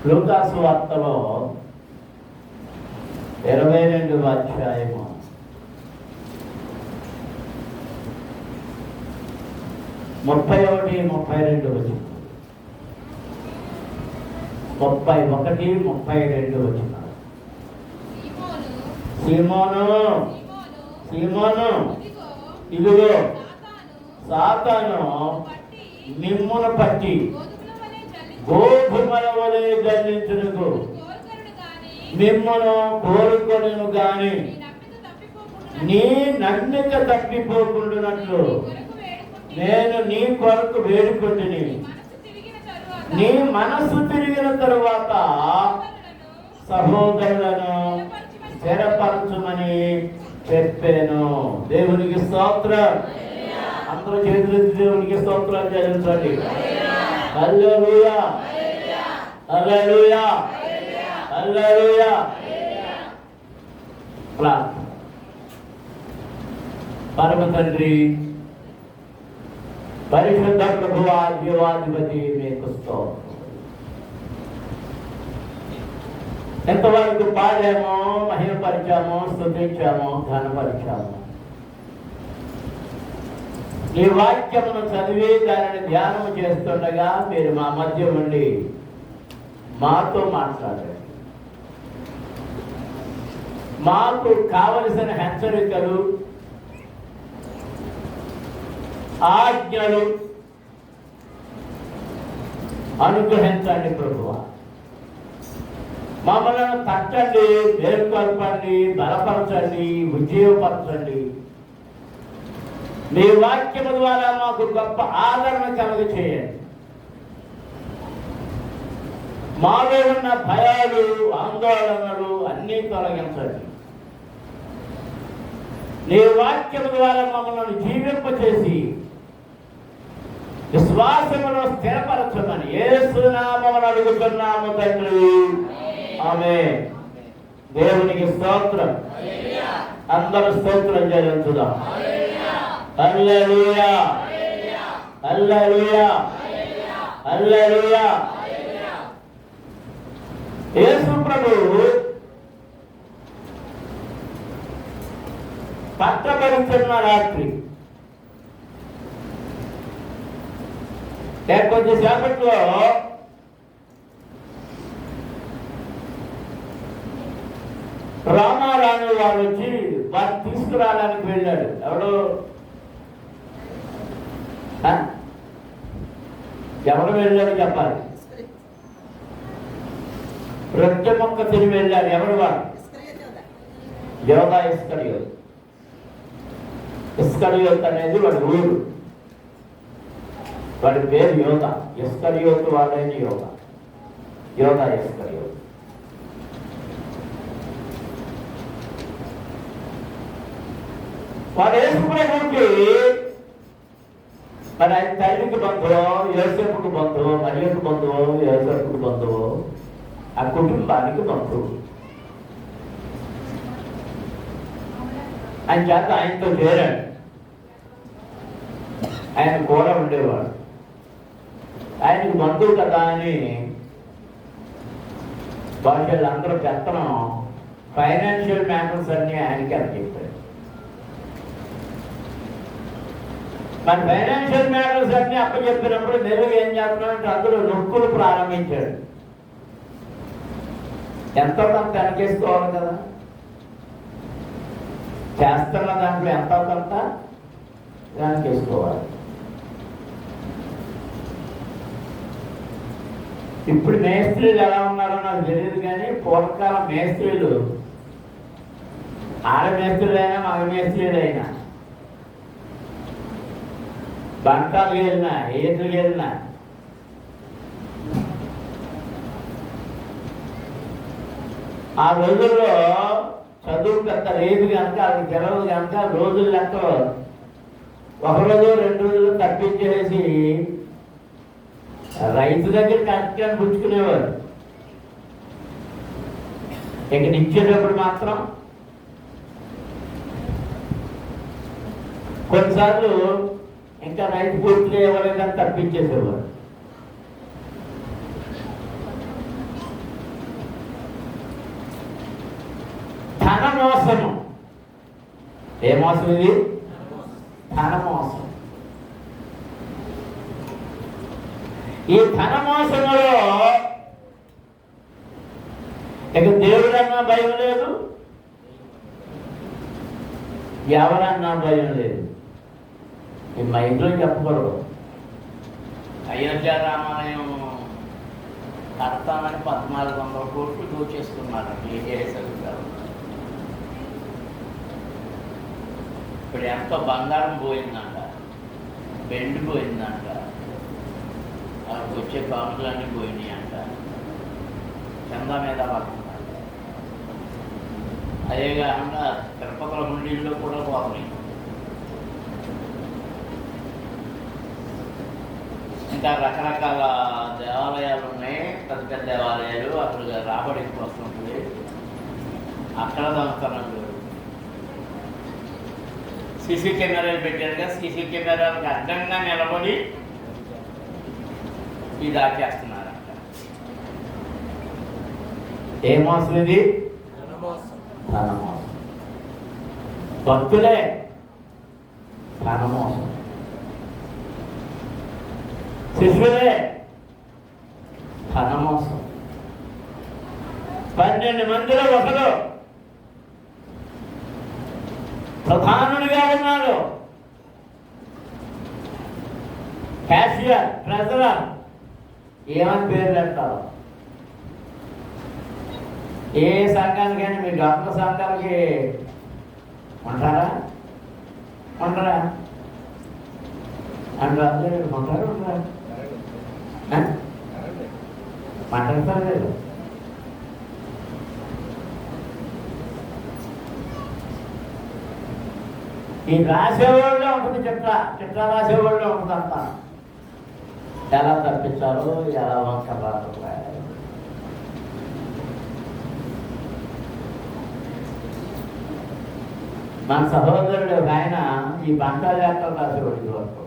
లూకా సువార్తలో 22వ అధ్యాయము 31, 32 వచనం. 31, 32 వచనం. సీమోను, ఇదిగో సాతాను మిమ్మును పట్టి గోధుమల వలె జల్లించుటకు మిమ్మను కోరుకొనును గాని నీ నమ్మిక తప్పిపోకుండానట్లు నేను నీ కొరకు వేడుకొంటిని. నీ మనసు తిరిగిన తరువాత సహోదరులను స్థిరపరచుమని చెప్పాను. దేవునికి స్తోత్రం. అందరూ చేతులు దేవునికి స్తోత్రాలు చెల్లించండి. హల్లెలూయా, హల్లెలూయా, హల్లెలూయా. ప్రార్థన. పరమ తండ్రి, పరిశుద్ధ ప్రభువా, జీవాధిపతి మీకు స్తోత్రం. ఎంతవరకు పాడామో, మహిమపరిచామో, స్తుతించామో, ఘనపరిచామో. ఈ వాక్యమును చదివి దానిని ధ్యానం చేస్తుండగా మీరు మా మధ్య ఉండి మాతో మాట్లాడండి. మాకు కావలసిన హెచ్చరికలు, ఆజ్ఞలు అనుగ్రహించండి ప్రభువా. మమ్మల్ని తట్టండి, మేల్కొల్పండి, బలపరచండి, విజయపరచండి. మీ వాక్యము ద్వారా మాకు గొప్ప ఆదరణ కలుగ చేయండి. మాలో ఉన్న భయాలు, ఆందోళనలు అన్నీ తొలగించండి. నీ వాక్యము ద్వారా మమ్మల్ని జీవింపచేసి విశ్వాసములో స్థిరపరచమని యేసు నామమున అడుగుతున్నాము తండ్రి. ఆమేన్. దేవునికి స్తోత్రం. అందరూ స్తోత్రం చెల్లించుదాం. హల్లెలూయా, హల్లెలూయా, హల్లెలూయా. యేసు ప్రభువు పట్టబడుతున్న రాత్రి కొద్దిసేపట్లో రామారాణి వారు వచ్చి వారు తీసుకురావడానికి వెళ్ళాడు. ఎవరు వెళ్ళాడు చెప్పాలి. రొట్టె మొక్క తిరిగి వెళ్ళాడు. ఎవరు వాడు? యోధా ఇస్కరియోతు. ఇస్కరియోతు అనేది వాడి ఊరు. వాడి పేరు యోధా. ఇస్కరియోతు వాడైన యోధా ఇస్కరియోతు. వాడు యేసు ప్రభువుకి మరి ఆయన తల్లికి బంధువు, యోసేపుకు బంధువు, మరియకు బంధువు, యోసేపుకు బంధువు, ఆ కుటుంబానికి బంధువు. ఆయన చేత ఆయనతో చేరాడు. ఆయన కూడా ఉండేవాడు. ఆయనకు బంధువు కదా అని వాళ్ళందరూ పెత్తనం, ఫైనాన్షియల్ మ్యాటర్స్ అన్నీ ఆయనకి అని చెప్పాడు. మరి ఫైనాన్షియల్ మ్యాటర్స్ అన్నీ అప్పచెప్పినప్పుడు మెరుగు ఏం చేస్తున్నాడంటే అందులో నొక్కులు ప్రారంభించాడు. ఎంతో కొంత వెనకేసుకోవాలి కదా. చేస్తున్న దాంట్లో ఎంతో కొంత వెనకేసుకోవాలి. ఇప్పుడు మేస్త్రీలు ఎలా ఉన్నారో నాకు తెలియదు కానీ పూర్వకాలం మేస్త్రీలు, ఆడ మేస్త్రీలైనా మగ మేస్త్రీలైనా, బంటాలు వెళ్ళినా, ఏదులు వెళ్ళినా ఆ రోజుల్లో చదువు పెద్ద లేదు కనుక అది గెలవదు కనుక రోజులు లెక్కలో 1 రోజు 2 రోజులు తప్పించేసి రైతు దగ్గర కష్టాన్ని పుచ్చుకునేవారు. ఇక్కడ ఇచ్చేటప్పుడు మాత్రం కొన్నిసార్లు ఇంకా రైతు పూర్తిగా ఇవ్వలేదని తప్పించేసేవారు. మోసం ఇది? ధన మోసం. ఈ ధన మోసంలో ఇక దేవుడన్నా భయం లేదు, ఎవరన్నా భయం లేదు. ఈ మా ఇంట్లో చెప్పకూడదు. అయోధ్య రామాలయం కడతామని 1400 కోట్లు దోచేసుకున్నారు కేసీఆర్ గారు. ఇప్పుడు ఎంతో బంగారం పోయిందంట, బెండ్ పోయిందంట, వాళ్ళకి వచ్చే పనులన్నీ పోయినాయి అంట, చందా మీద పడుతుందంట. అదే కాకుండా తిరుపతిలో హుండీల్లో కూడా పోతున్నాయి. ఇంకా రకరకాల దేవాలయాలు ఉన్నాయి, పెద్ద పెద్ద దేవాలయాలు. అక్కడ రాబడి ఎక్కువ వస్తుంది, అక్కడ దొంగతనం లేదు. సీసీ కెమెరాలు పెట్టారుగా, సీసీ కెమెరాలకు అడ్డంగా నిలబడి ఇది దాచేస్తున్నారంట. ఏ మోసం ఇది? ధన మోసం. భక్తులే ధన మోసం, శిష్యులే ధన మోసం. 12 మందిలో ఒకడు ప్రధానుడిగా ఉన్నాడు, క్యాషియర్, ట్రెజరర్, ఏమని పేర్లు అంటారు. ఏ సంఘానికైనా మీ డాక్టర్ సంఘానికి ఉంటారా? ఉంటారా? అందరూ ఉంటారు, ఉంటారా? మాట్లాడతారు లేదు. ఈ రాసేవాళ్ళే ఉంటుంది, చిట్ట రాసేవాళ్ళే ఉంటుంది అంతా. ఎలా తప్పించాలో, ఎలా వంకర రాకపోయారు. మన సహోదరుడు ఆయన ఈ బంకా జాతర రాసేవాడి వరకు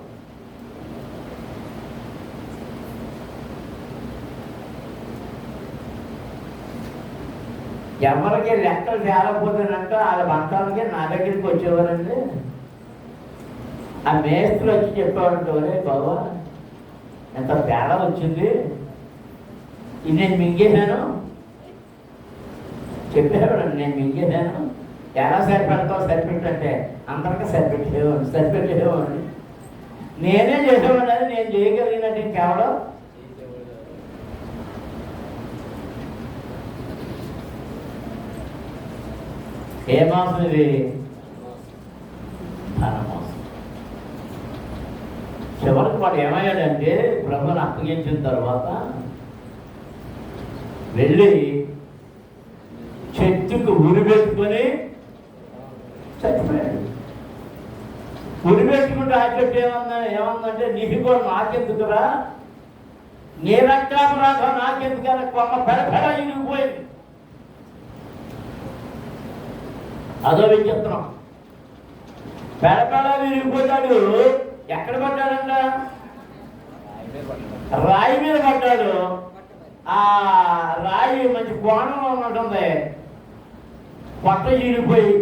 ఎవరికి లెక్కలు తేలకపోతేనంట వాళ్ళ బంకాలకి నా దగ్గరికి వచ్చేవారండి. ఆ మేస్త్రి వచ్చి చెప్పేవాడు, ఒరే బాబా ఎంత తేడా వచ్చింది, ఇది నేను మింగేశాను చెప్పేవాడు. నేను మింగేశాను, ఎలా సరిపెడతావు, సరిపెట్టంటే అందరికీ సరిపెట్టేవాడిని. నేనే చేసేవాడిని, అది నేను చేయగలిగినట్టు కేవలం ఏ మోసం ఇది? ధన మోసం. చివరికి వాడు ఏమయ్యాడంటే ప్రభుని అప్పగించిన తర్వాత వెళ్ళి చెట్టుకు ఉరిపెట్టుకొని చచ్చిపోయాడు. ఉరిపెట్టుకుంటే ఆ చెట్టు ఏమందంటే నీకు కూడా నాకెందుకురా, నీ రక్తాపరాధం నాకెందుకని కొమ్మ పెడపెడ ఇరిగిపోయింది. అదో విచిత్రం. పెడపెడ విరిగిపోతాడు. ఎక్కడ పడ్డాడంట? రాయి మీద పడ్డాడు. ఆ రాయి మంచి కోణంలో ఉంటుంది. పొట్ట చీరిపోయి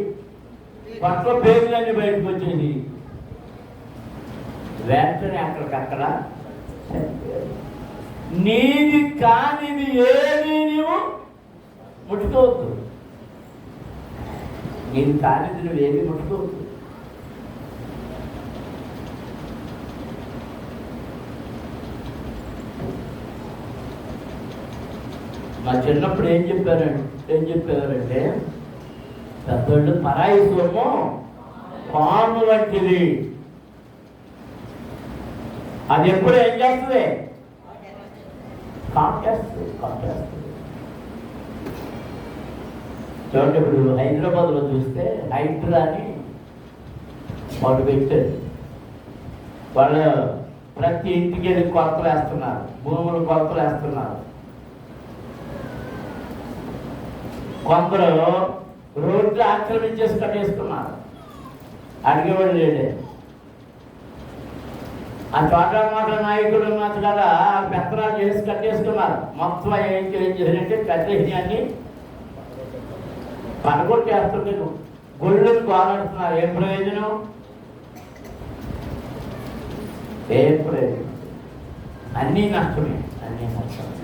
పొట్టలో పేగులన్నీ బయటకు వచ్చేసి వెంటనే అక్కడికక్కడ నీది కానిది ఏది నీవు ముట్టుకోవద్దు. నీది కానిది నువ్వు ఏది ముట్టుకోవద్దు. మా చిన్నప్పుడు ఏం చెప్పేవారంటే పెద్దోళ్ళు పరాయి సొమ్ము పాము వంటిది. అది ఎప్పుడు ఏం చేస్తుంది? కాంటేస్తుంది. చూడండి, ఇప్పుడు హైదరాబాద్లో చూస్తే హైడ్రా అని వాళ్ళు పెట్టారు. వాళ్ళు ప్రతి ఇంటికి వెళ్ళి కొలతలు వేస్తున్నారు, భూములు కొలతలు వేస్తున్నారు. కొందరు రోడ్లు ఆక్రమించేసి కట్టేసుకున్నారు, అడిగేవాడు లేడే. ఆ చోట మాట నాయకుడు మాట్లాడ పెత్తనాలు చేసి కట్టేసుకున్నారు. మొత్తం ఏం చేసినట్టే కట్టేసి అన్ని పడగొట్టేస్తుంటారు. గుళ్ళను కోలాడుతున్నారు. ఏం ప్రయోజనం? ఏం ప్రయోజనం? అన్నీ నష్టమే, అన్నీ నష్టమే.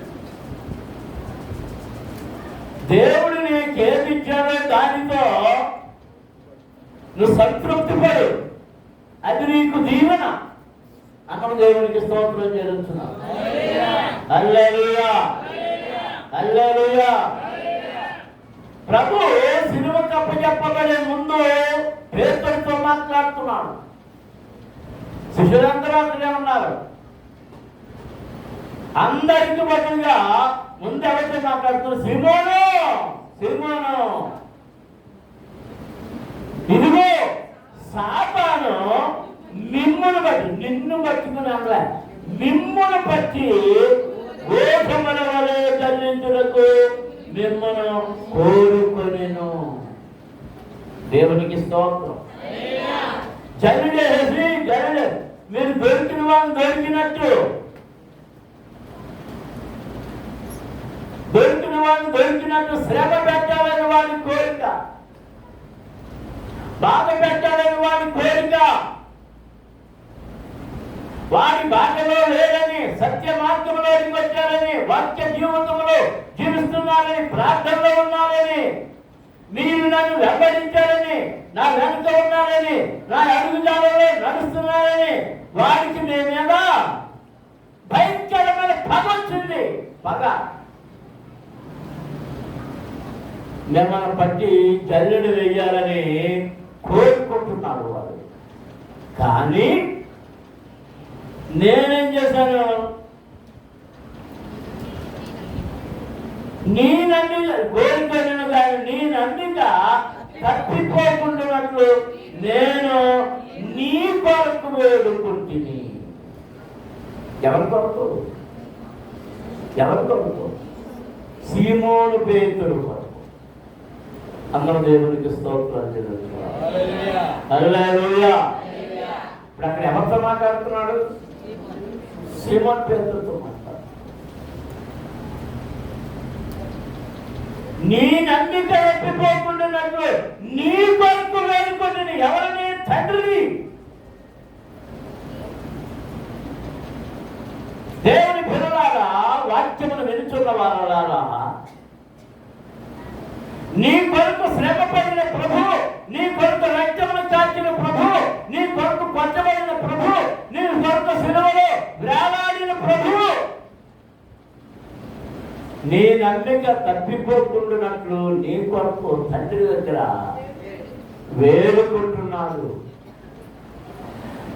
దేవుడు నీకు ఏది ఇచ్చాడో దానితో నువ్వు సంతృప్తి పడు, అది నీకు దీవెన. అక్కడ దేవునికి స్తోత్రం జరుగుతున్నావు. హల్లెలూయా, హల్లెలూయా. ప్రభు సిలువ కప్పచెప్పబడే ముందు పేతురుతో మాట్లాడుతున్నాడు. శిష్యులందరూ అక్కడే ఉన్నారు. అందరికి బదులుగా ముందు ఎవరితో మాట్లాడుతున్నారు? సీమోను, సీమోను, ఇదిగో సాతాను మిమ్మును బట్టి, నిన్ను పట్టుకుని అనలే, మిమ్మును బట్టి గోధుమల వలె జల్లించుటకు మిమ్మను కోరుకొనెను. దేవునికి స్తోత్రం. జల్లిడేసి జల్లి, మీరు దొరికిన వాళ్ళు దొరికినట్టు, దొరికిన వాళ్ళు దొరికినట్టు శ్రమ పెట్టాలని వాడి కోరిక, బాధ పెట్టాలని వాడి కోరిక, వాడి బాటలో లేదని, సత్య మార్గంలోకి వచ్చారని, వాక్య జీవితంలో జీవిస్తున్నారని, ప్రార్థనలో ఉన్నారని, మీరు నన్ను వెంబడించారని, నా వెనుక ఉన్నారని, నా అడుగుజాడలో నడుస్తున్నారని వాడికి మీ మీద భయంకరమైన పగ వచ్చింది. పగ మిమ్మల్ని పట్టి జల్లెడు వేయాలని కోరుకుంటున్నాడు వాడు. కానీ నేనేం చేశాను? నేనన్ని కోరికను కానీ నేనన్నిగా తప్పిపోకుండాట్లు నేను నీ కొరకు వేడుకుంటుని. ఎవరి కొరకు? ఎవరి కొరకు? సీమోను పేతురు కొరకు. అందరూ దేవునికి స్తోత్రాలు చేస్తున్నారు. హల్లెలూయా. ఇప్పుడు అక్కడ ఎవరితో మాట్లాడుతున్నాడు? సీమోను పేతురుతో మాట్లాడు. నీ నమ్మిక తప్పిపోకుండా నీ కొరకు వేడుకొని. ఎవరిని? తండ్రిని. దేవుని పిల్లలారా, వాక్యమును వినుచున్న వారలారా, నీ కొరకు శ్రమ పడిన ప్రభు, నీ కొరకు రక్తమును చాచిన ప్రభు, నీ కొరకు కొట్టబడిన ప్రభు, నీ కొరకు శిలువలో వేలాడిన ప్రభు నీ నమ్మిక తప్పిపోకుండానట్లు నీ కొరకు తండ్రి దగ్గర వేడుకుంటున్నాడు.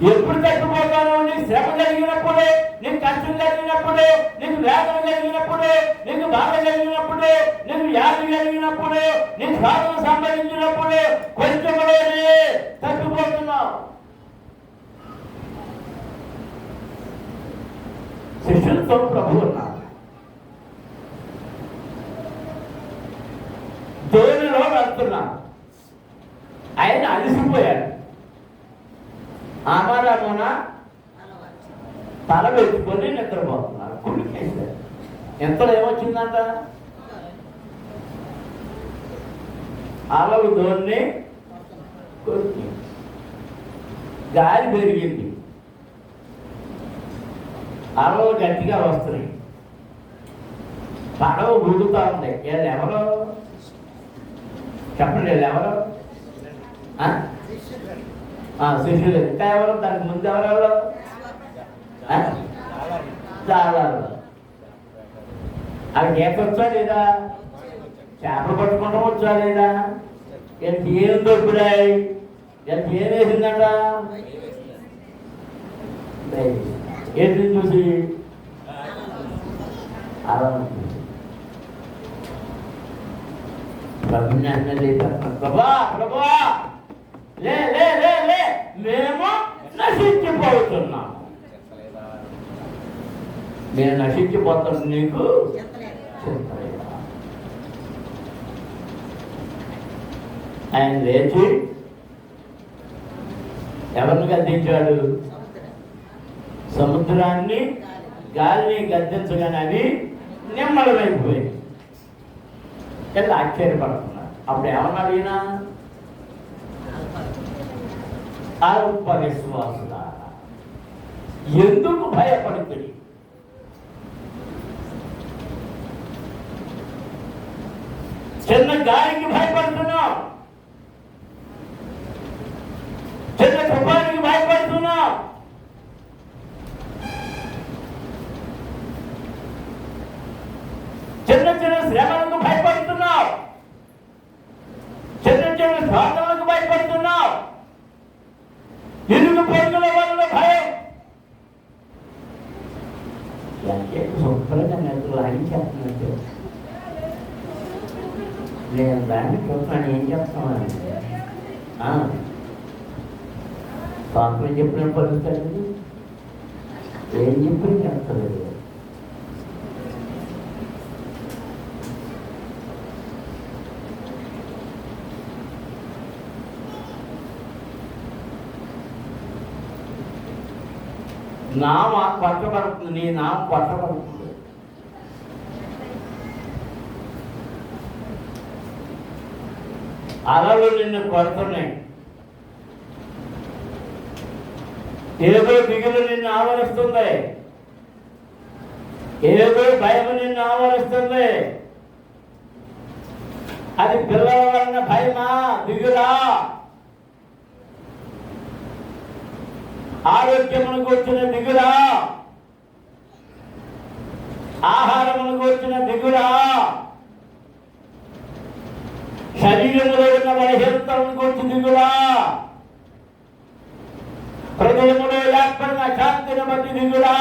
ఎప్పుడు తప్పిపోతాను? నీకు శ్రమ కలిగినప్పుడు, నీకు కష్టం కలిగినప్పుడు, నీకు వేదన కలిగినప్పుడు, నీకు బాధ కలిగినప్పుడు, నీకు వ్యాధి కలిగినప్పుడు, నీకు సాధన సంపాదించినప్పుడు కొంచెంలోనే తప్పిపోతున్నావు. శిష్యులతో ప్రభు ఉన్నాడు. దోణిలో వెళ్తున్నాడు. ఆయన అలసిపోయాడు. ఆమారామోన తల పెట్టుకొని నిద్రపోతున్నారు. కుడికేశారు. ఎంతలో ఏమొచ్చిందంట? అలలు దోణి కొరికి గాలి పెరిగింది. అలలు గట్టిగా వస్తున్నాయి. పడవ ఊగుతా ఉంది. వీళ్ళు ఎవరు చెప్పండి? వీళ్ళు ఎవరు? శిష్యులు. ఇంకా ఎవరు? దానికి ముందు ఎవరెవరు? చాలా అది గీత వచ్చా లేదా? చేపలు పట్టుకోవడం వచ్చా లేదా? వీళ్ళకి ఏం దొరుకుతాయి? వీళ్ళకి ఏం వేసిందంట? ఏంటి చూసి? అలా ప్రభా ప్రభా లే లే లే లే, మేము నశించిపోతున్నాము. నేను నశించిపోతాను, నీకు ఆయన లేచి ఎవరిని గద్దించాడు? సముద్రాన్ని, గాలిని గద్దించగానే అవి నిమ్మలమైపోయాయి. ఇలా ఆశ్చర్యపడుతున్నారు. అప్పుడు ఏమన్నా అడిగినా అల్ప విశ్వాసులారా, ఎందుకు భయపడుతుంది? చిన్న గాలికి భయపడుతున్నాం, చిన్న తుఫానికి భయపడుతున్నాం. చిన్న చిన్న శ్రమలకు భయపడుతున్నాం, చిన్న చిన్న స్వార్థాలకు భయపడుతున్నాం. ఇరుగు పొరుగుల వల్ల భయం. శుభ్రంగా నెలలు లాగించేస్తున్నట్టు నేను దాన్ని చూస్తున్నాను. ఏం చెప్తామని స్వాతంత్రం చెప్పిన పలుకుతాడు, ఏం చెప్పిన చేస్తలేదు. నామ కొట్టబడుతుంది, నీ నామం కొట్టబడుతుంది. అలలు నిన్ను కొడుతున్నాయి, ఏదో దిగులు నిన్ను ఆవరిస్తుంది, ఏదో భయం నిన్ను ఆవరిస్తుంది. అది పిల్లల వలన భయమా, దిగులా? ఆరోగ్యమునకు వచ్చిన దిగులా? ఆహారమునకు వచ్చిన దిగులా? శరీరంలో ఉన్న బలహీనతలకు వచ్చి దిగులా? హృదయములో ఏర్పడిన శాంతిని బట్టి దిగులా?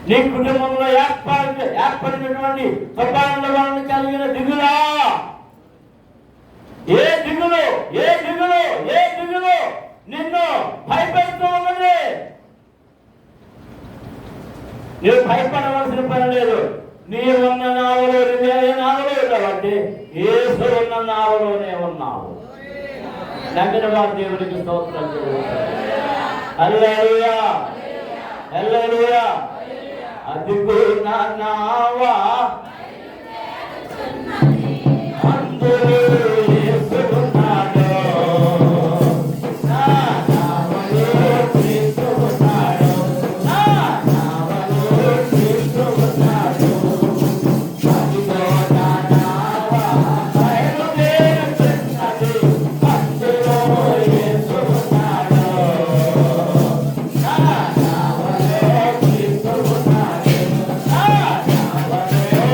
నీ కుటుంబంలో ఏర్పడినటువంటి తుఫానుల వలన కలిగిన దిగులా? ఏ దిగులు, ఏ దిగులు, ఏ దిగులు నిన్ను భయపెడుతూ ఉన్నది? నువ్వు భయపడవలసిన పని లేదు. నీ ఉన్న నావలో, ఏ నావలో కాబట్టి యేసు ఉన్న నావలోనే ఉన్నావు. నమ్మిన వారు దేవునికి స్తోత్రం చెల్లిస్తారు. హల్లెలూయా, హల్లెలూయా. అదిగో నా నావా అందులో యేసు ఉన్నాడు, నా నావలో క్రీస్తు ఉన్నాడు, నా నావలో క్రీస్తు ఉన్నాడు. అదిగో నా నావా బయలుదేరుతున్నది, అందులో యేసు ఉన్నాడు, నా నావలో క్రీస్తు ఉన్నాడు, నా నావలో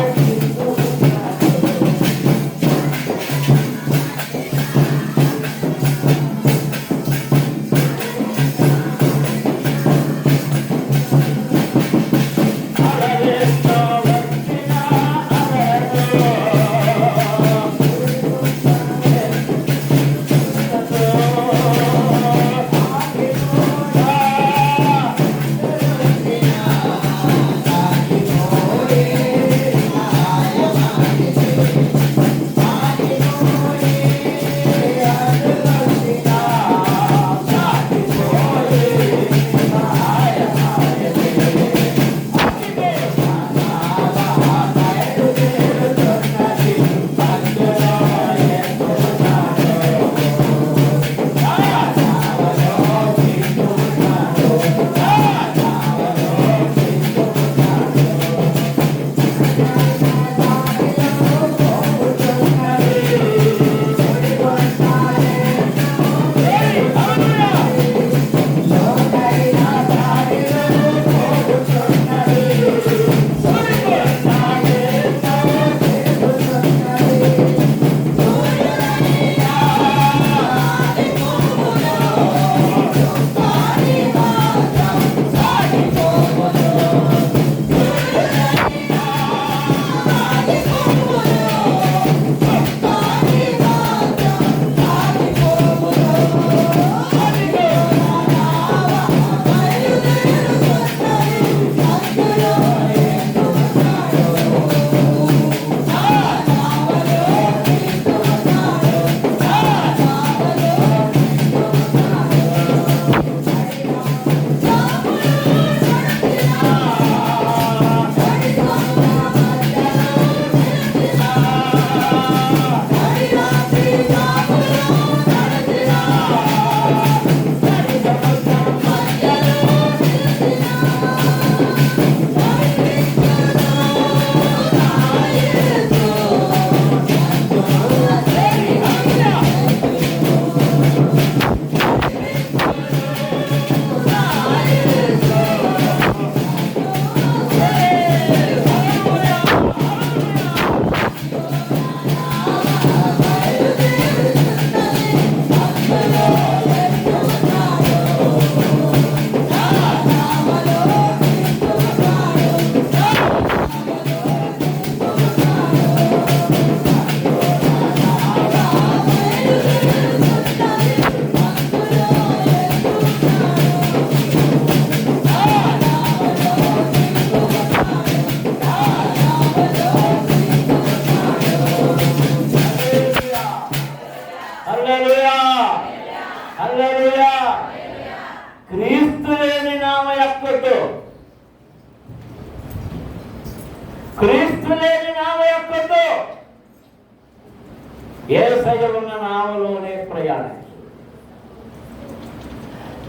యేసయ్య ఉన్న నావలోనే ప్రయాణించు.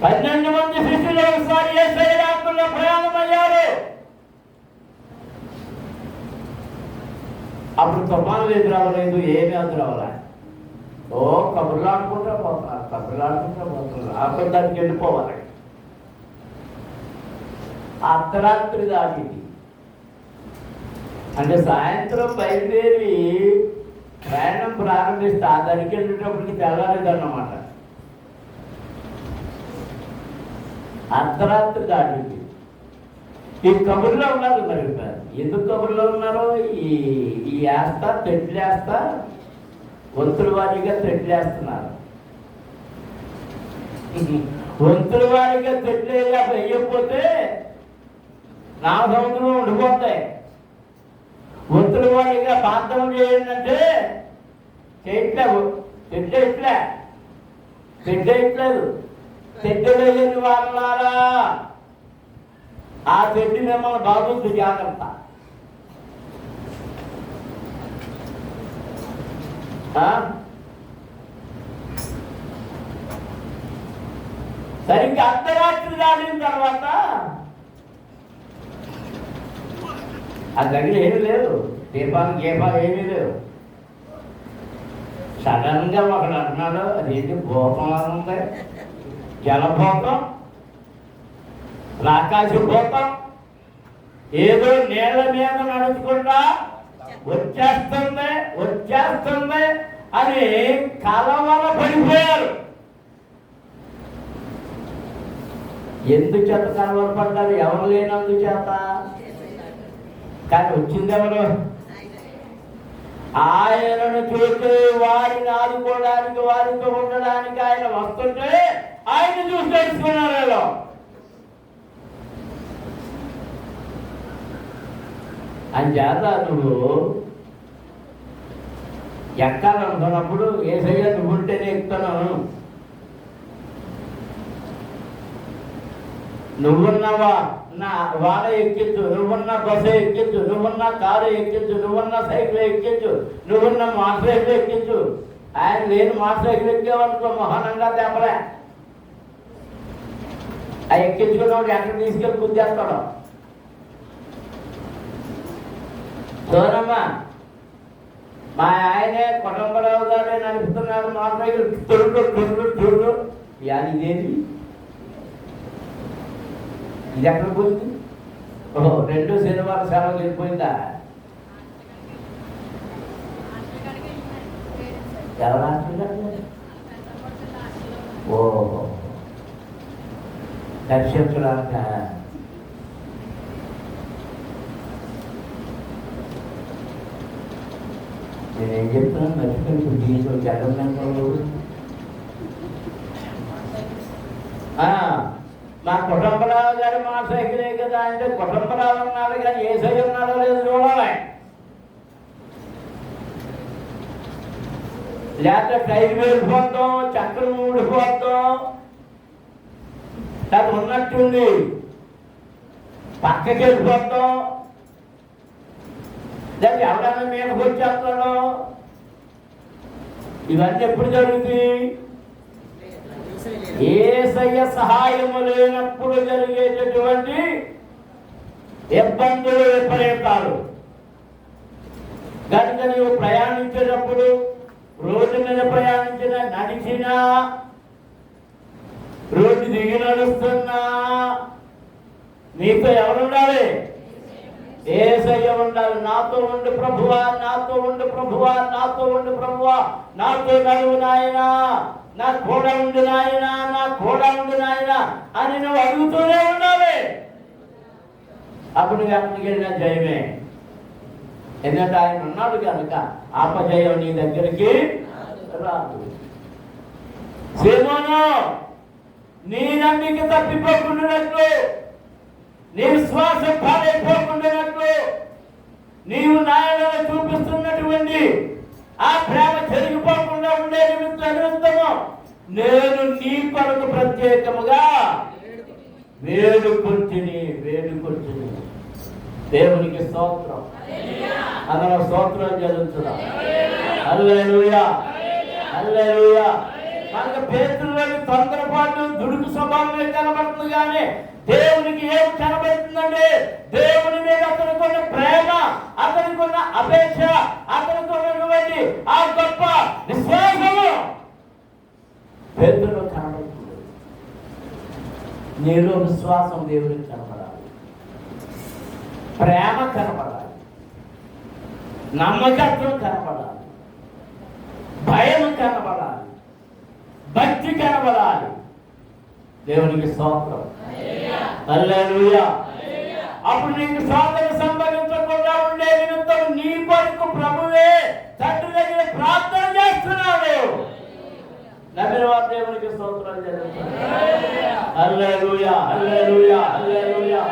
12 మంది శిష్యులు ఒకసారి యేసయ్య లేకుండా ప్రయాణమయ్యారు. అప్పుడు తుఫాను ఎదురవ్వలేదు, ఏమీ ఎదురవ్వలే. ఓ కబుర్లు ఆడుకుంటూ పోతున్నారు. అబద్ధానికి వెళ్ళిపోవాలి. అర్ధరాత్రి దాటింది అంటే సాయంత్రం బయలుదేరి ప్రయాణం ప్రారంభిస్తే ఆ దానికి వెళ్ళేటప్పటికి తెల్లారేదన్నమాట. అర్ధరాత్రి దాటింది. ఈ కబుర్లో ఉన్నారు. మరి ఎందుకు కబుర్లో ఉన్నారో ఈ వేస్తా తెట్లేస్తా వంతుల వారీగా తెట్లేస్తున్నారు. వంతుల వారీగా తెట్లేగా వేయకపోతే నా సముద్రం ఉండిపోతాయి. వంతుల వారీగా ప్రార్థన చేయండి అంటే చేయట్లేదు. తెడ్డేయట్లేదు. తెడ్డలేని వాళ్ళారా ఆ తెడ్డి మిమ్మల్ని బాగుంది, జాగ్రత్త. సరిగ్గా అర్ధరాత్రి దాటిన తర్వాత ఆ దగ్గర ఏమీ లేదు, దీపానికి ఏమీ లేవు. సడన్ గా ఒకడు అంటున్నాడు, అదేంటి భూకం ఉంది, జలభూతం, ఆకాశభూతం, ఏదో నీళ్ళ మీద నడుచుకుంటా వచ్చేస్తుంది అని కలవర పడిపోయారు. ఎందుచేత కలవరపడ్డారు? ఎవరు లేనందుచేత. కానీ వచ్చింది ఎవరు? ఆయనను చూసి వారిని ఆదుకోవడానికి, వారితో ఉండడానికి ఆయన వస్తుంటే ఆయన చూసి తెలుసుకున్నారు. అంచేత నువ్వు ఎక్కాలనుకున్నప్పుడు యేసయ్య నువ్వుంటేనే ఎక్కుతున్నాను. నువ్వున్నవా నా వాడ ఎక్కించు, నువ్వున్న బస్సు ఎక్కించు, నువ్వున్న కారు ఎక్కించు, నువ్వున్న సైకిల్ ఎక్కించు, నువ్వున్న మోటార్ సైకిల్ ఎక్కించు. ఆయన లేని మోటార్ సైకిల్ ఎక్కేవనుకో మహానంగా దెబ్బలే. ఆ ఎక్కించుకున్నవాడు ఎక్కడ తీసుకెళ్ళి గుద్దేస్తాడు. చూడమ్మా, మా ఆయనే కుటుంబరావు గారే నడుపుతున్నాడు మోటార్ సైకిల్. చూడు ఇదేంటి, ఇది ఎక్కడ పోయింది? ఓహో, 2 శనివారం సెలవు వెళ్ళిపోయిందా? ఎవరు? ఓహో, దర్శించడానికి. నేనేం చెప్తున్నాను మర్చిపోయి దీంట్లో జగన్మోహన్ మా కుటుంబరావు గారు మా సైకిలే కదా అంటే కుటుంబరావు ఉన్నారు కానీ ఏ సై ఉన్నారో లేదు చూడాలి. లేకపోతే టైర్ వెళ్ళిపోతాం, చక్రం ఊడిపోతాం, అది ఉన్నట్టుండి పక్కకి వెళ్ళిపోతాం, దాన్ని ఎవరైనా మీదకి వచ్చేస్తాడో. ఇవన్నీ ఎప్పుడు జరుగుతాయి? యేసయ్య సహాయము లేనప్పుడు జరిగేటటువంటి ఇబ్బందులు విపరీతాలు. కనుక నీవు ప్రయాణించేటప్పుడు రోడ్డు మీద ప్రయాణించినా, నడిచినా, రోడ్డు దిగి నడుస్తున్నా నీతో ఎవరు ఉండాలి? యేసయ్య ఉండాలి. నాతో ఉండు ప్రభువా, నాతో ఉండు ప్రభువా, నాతో ఉండు ప్రభువా, నాతో నడువు నాయనా, నా కూడా ఉండు నాయనా, నా కూడా ఉండు నాయనా అని నువ్వు అడుగుతూనే ఉండాలి. అప్పుడు నువ్వు ఎక్కడికి వెళ్ళినా జయమే. ఎందుకంటే ఆయన ఉన్నాడు కనుక అపజయం నీ దగ్గరికి రాదు. సీమోను, నీ నమ్మిక తప్పిపోకుండానట్లు, నీ విశ్వాసం పాడైపోకుండానట్లు, నీవు నాయనను చూపిస్తున్నటువంటి ఆ ప్రేమ జరిగిపోకుండా ఉండే నిమిత్తము నేను నీ కొరకు ప్రత్యేకముగా వేడుకొంటిని. దేవునికి స్తోత్రం. అందరూ స్తోత్రం చెల్లించుదాం. హల్లెలూయా, హల్లెలూయా. మనకు పేతురులోని తొందరపాటు దుడుకు స్వభావమే కనబడుతుంది, కానీ దేవునికి ఏం కనబడుతుందండి? దేవుని మీద అతనికి ఉన్న ప్రేమ, అతనికి ఉన్న అపేక్ష, అతనికి ఉన్నటువంటి ఆ గొప్ప విశ్వాసము పేతురులో కనబడుతుంది. నీలో విశ్వాసం దేవునికి కనబడాలి, ప్రేమ కనబడాలి, నమ్మకత్వం కనబడాలి, భయం కనబడాలి, భక్తి కనబడాలి. దేవునికి స్తోత్రం. హల్లెలూయా. అప్పుడు నీకు శోధన సంభవించకుండా ఉండే నిమిత్తం నీ కొరకు ప్రభువే తండ్రి దగ్గర ప్రార్థన చేస్తున్నాడు. నమ్మిన వారు దేవునికి స్తోత్రాలు చేస్తారు. హల్లెలూయా, హల్లెలూయా, హల్లెలూయా.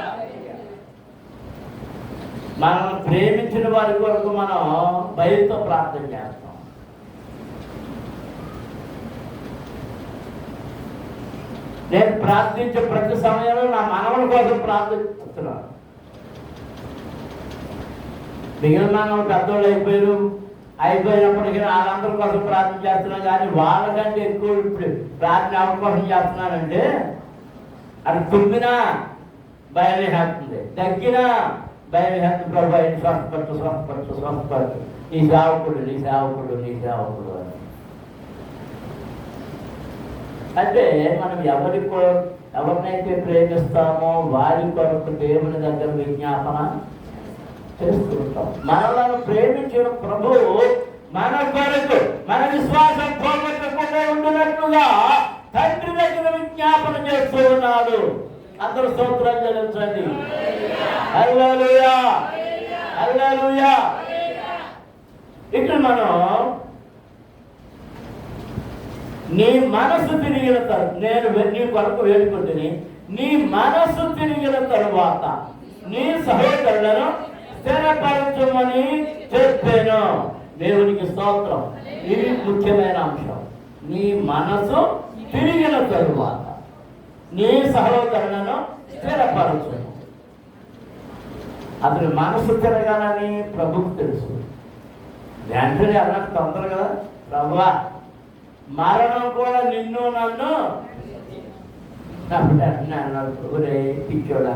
మనం ప్రేమించిన వారి కొరకు మనం భయంతో ప్రార్థన చేస్తాం. నేను ప్రార్థించే ప్రతి సమయంలో నా మనవల కోసం ప్రార్థిస్తున్నాను. మిగిలిన మనవలు పెద్దోళ్ళు అయిపోయినప్పటికీ వాళ్ళందరి కోసం ప్రార్థన చేస్తున్నాను, కానీ వాళ్ళకంటే ఎక్కువ ఇప్పుడు ప్రార్థన ఎవరి కోసం చేస్తున్నానంటే, అది తుమ్మినా బయలుదేరుతుంది, తగ్గినా బయలుదేరుతుంది. ప్రభు ఆయన స్వస్థపరచు, స్వస్థపరచు, స్వస్థపరచు, నీ సేవకుడు, నీ సేవకుడు, నీ సేవకుడు అని. అంటే మనం ఎవరినైతే ప్రేమిస్తామో వారి కొరకు దేవుని దగ్గర విజ్ఞాపన చేస్తుంటాం. మనలను ప్రేమించిన ప్రభువు మన కొరకు మన విశ్వాసం పోగొట్టకుండా ఉండినట్లుగా తండ్రి దగ్గర విజ్ఞాపన చేస్తూ ఉన్నాడు. అందరూ స్తోత్రం చెల్లించండి. హల్లెలూయా, హల్లెలూయా. ఇక్కడ మనం నీ మనసు తిరిగిన తరువాత, నేను నీ కొరకు వేడుకుంటుని, నీ మనసు తిరిగిన తరువాత నీ సహోదరులను స్థిరపరచమని చెప్పాను. దేవునికి స్తోత్రం. ఇది ముఖ్యమైన అంశం. నీ మనసు తిరిగిన తరువాత నీ సహోదరులను స్థిరపరచు. అతని మనసు తిరగాలని ప్రభుకు తెలుసు. వెంటనే అన్నట్టు తొందర కదా, ప్రభువా మరణం కూడా నిన్ను నన్ను అన్నాడు. ఊరే పిచ్చోడా,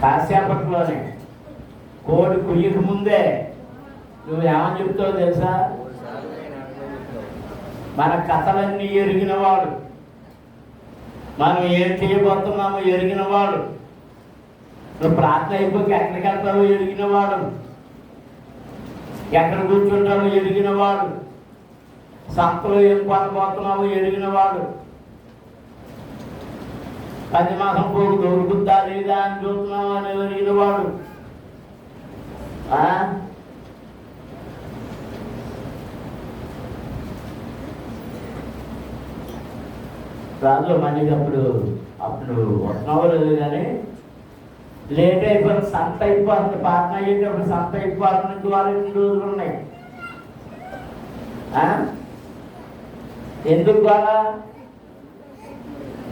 కాసేపట్లోనే కోడి కుయ్యక ముందే నువ్వు ఏమని చెప్తావు తెలుసా? మన కథలన్నీ ఎరిగినవాడు, మనం ఏం చేయబోతున్నామో ఎరిగినవాడు, నువ్వు ప్రార్థన అయిపోయి ఎక్కడికి వెళ్తావో ఎరిగినవాడు, ఎక్కడ కూర్చుంటావో ఎరిగినవాడు, సంతలో ఏం కొనబోతున్నావో ఎరిగినవాడు, 10 మాసం పోగు దొరుకుద్దా లేదా అని చూస్తున్నావు అని ఎరిగినవాడు. రాజు మనకి అప్పుడు వస్తున్నావు లేదు, కానీ లేట్ అయిపోతుంది, సంత అయిపోతుంది, పాటన అయ్యేటప్పుడు సంత అయిపోతుంది. 2 రోజులు ఉన్నాయి. ఎందుకు కాదా?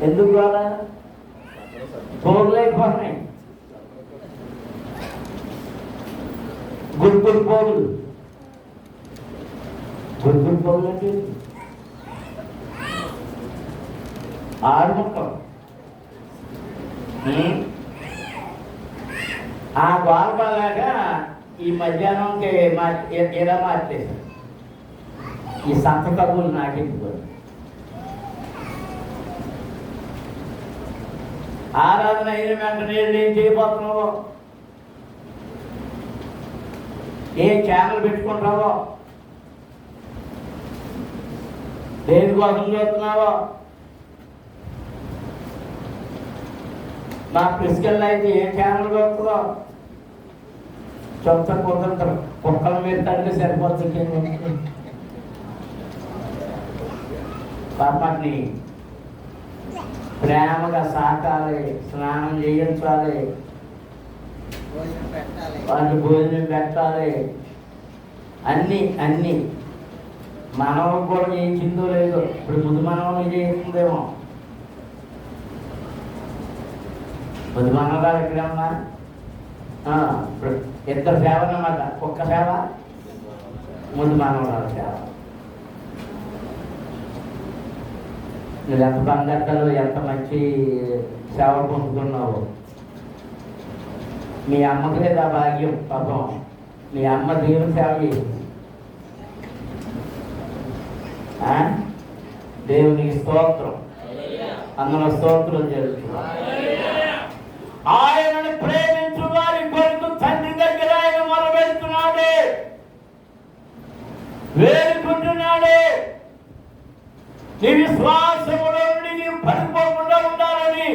ఎందుకు కాదా? పోగులు అయిపోతున్నాయి, గుర్తులు పోగులు. గుర్తులు పోగులు అంటే 6 ముక్కలు. ఆ గోల్పలాగా ఈ మధ్యాహ్నంకి ఎలా మార్చేశారు ఈ సంత కబుర్లు నాకెందుకు. ఆరాధన అయిన వెంటనే ఏం చేయబోతున్నావో, ఏ ఛానల్ పెట్టుకుంటావో, దేనికోసం చూస్తున్నావో. మా ప్రిస్కెల్ అయితే ఏ ఛానల్ చూస్తుందో చొంత కుక్కల మీద తండ్రి సరిపోతుంది. పాపాన్ని ప్రేమగా సాకాలి, స్నానం చేయించాలి, వాళ్ళు భోజనం పెట్టాలి, అన్నీ మనవలు కూడా చేయించిందో లేదో. ఇప్పుడు ముందు మనవలు చేస్తుందేమో. ముందు మనవరాలు ఎక్కడమ్మా? ఇప్పుడు 2 సేవలు అన్నమాట. కుక్క సేవ, ముందు మానవుడు సేవ. నువ్వు ఎంత బంగారు ఎంత మంచి సేవ పొందుతున్నావు. మీ అమ్మకి లేదా భాగ్యం పాపం, మీ అమ్మ దేవుని సేవ చేయి. దేవునికి స్తోత్రం, అందులో స్తోత్రం జరుగుతుంది. ఆయనను ప్రేమించు వారి కొరకు తండ్రి దగ్గర ఆయన మొరబెడుతున్నాడు, వేడుకుంటున్నాడు. నీ విశ్వాసములో నుండి నీవు పడిపోకుండా ఉండాలని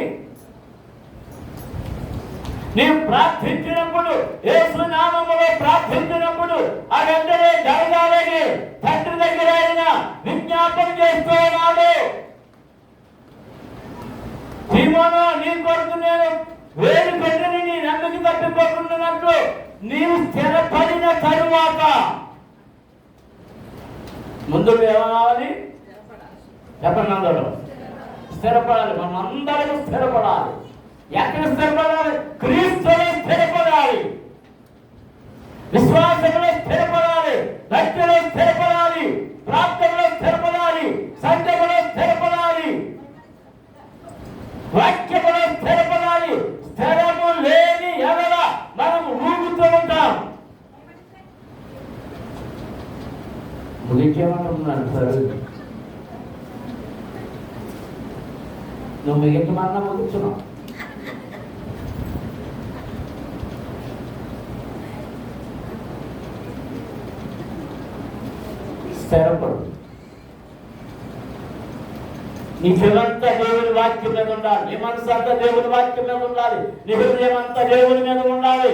నీవు ప్రార్థించినప్పుడు, యేసు నామములో ప్రార్థించినప్పుడు ఆ వెంటనే జరగాలని తండ్రి దగ్గర ఆయన విజ్ఞాపన చేస్తూ ఉన్నాడు. సీమోను, నీ కొరకు నేను వేడుకొంటిని, నీ నమ్మకి తప్పిపోకుండానట్లు నీవు స్థిరపడిన తరువాత ముందు ఏమనాలి చెప్పండి, అందరూ స్థిరపడాలి. మనం అందరూ స్థిరపడాలి. ఎక్కడ స్థిరపడాలి? క్రీస్తులో స్థిరపడాలి, విశ్వాసంలో స్థిరపడాలి, భక్తిలో స్థిరపడాలి, ప్రార్థనలో స్థిరపడాలి, సంఘములో స్థిరపడాలి, వాక్యములో స్థిరపడాలి. స్థిరము లేని ఎడల మనం ఊగుతూ ఉంటాం. ముగించేమంటున్నాను సార్, నువ్వు మిగించమన్నా ముగించున్నావు. స్థిరపడు. నీ చెవంతా దేవుని వాక్యం మీద ఉండాలి, నీ మనసు అంతా దేవుని వాక్యం మీద ఉండాలి, నీ హృదయం అంతా దేవుని మీద ఉండాలి,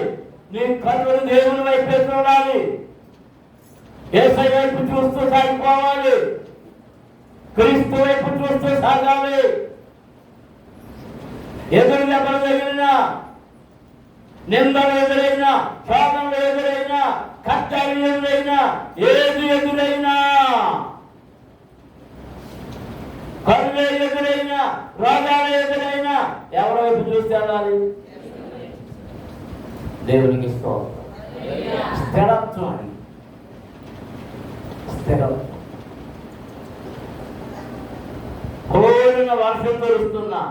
నీ కన్నులు దేవుని వైపే చూడాలి, యేసయ్య వైపు చూస్తూ సాగిపోవాలి, క్రీస్తు వైపు చూస్తూ సాగాలి. ఎదురు దెబ్బలు తగిలినా, నిందలు ఎదురైనా, శోధనలు ఎదురైనా, కష్టాలు ఎదురైనా, ఏది ఎదురైనా, కరువు ఎదురైనా, రోగాలు ఎదురైనా ఎవరి వైపు చూస్తే వెళ్ళాలి? దేవునికి స్తోత్రం. స్థిరత్వం అని, స్థిరత్వం. కోరిన వర్షం కురుస్తున్నా,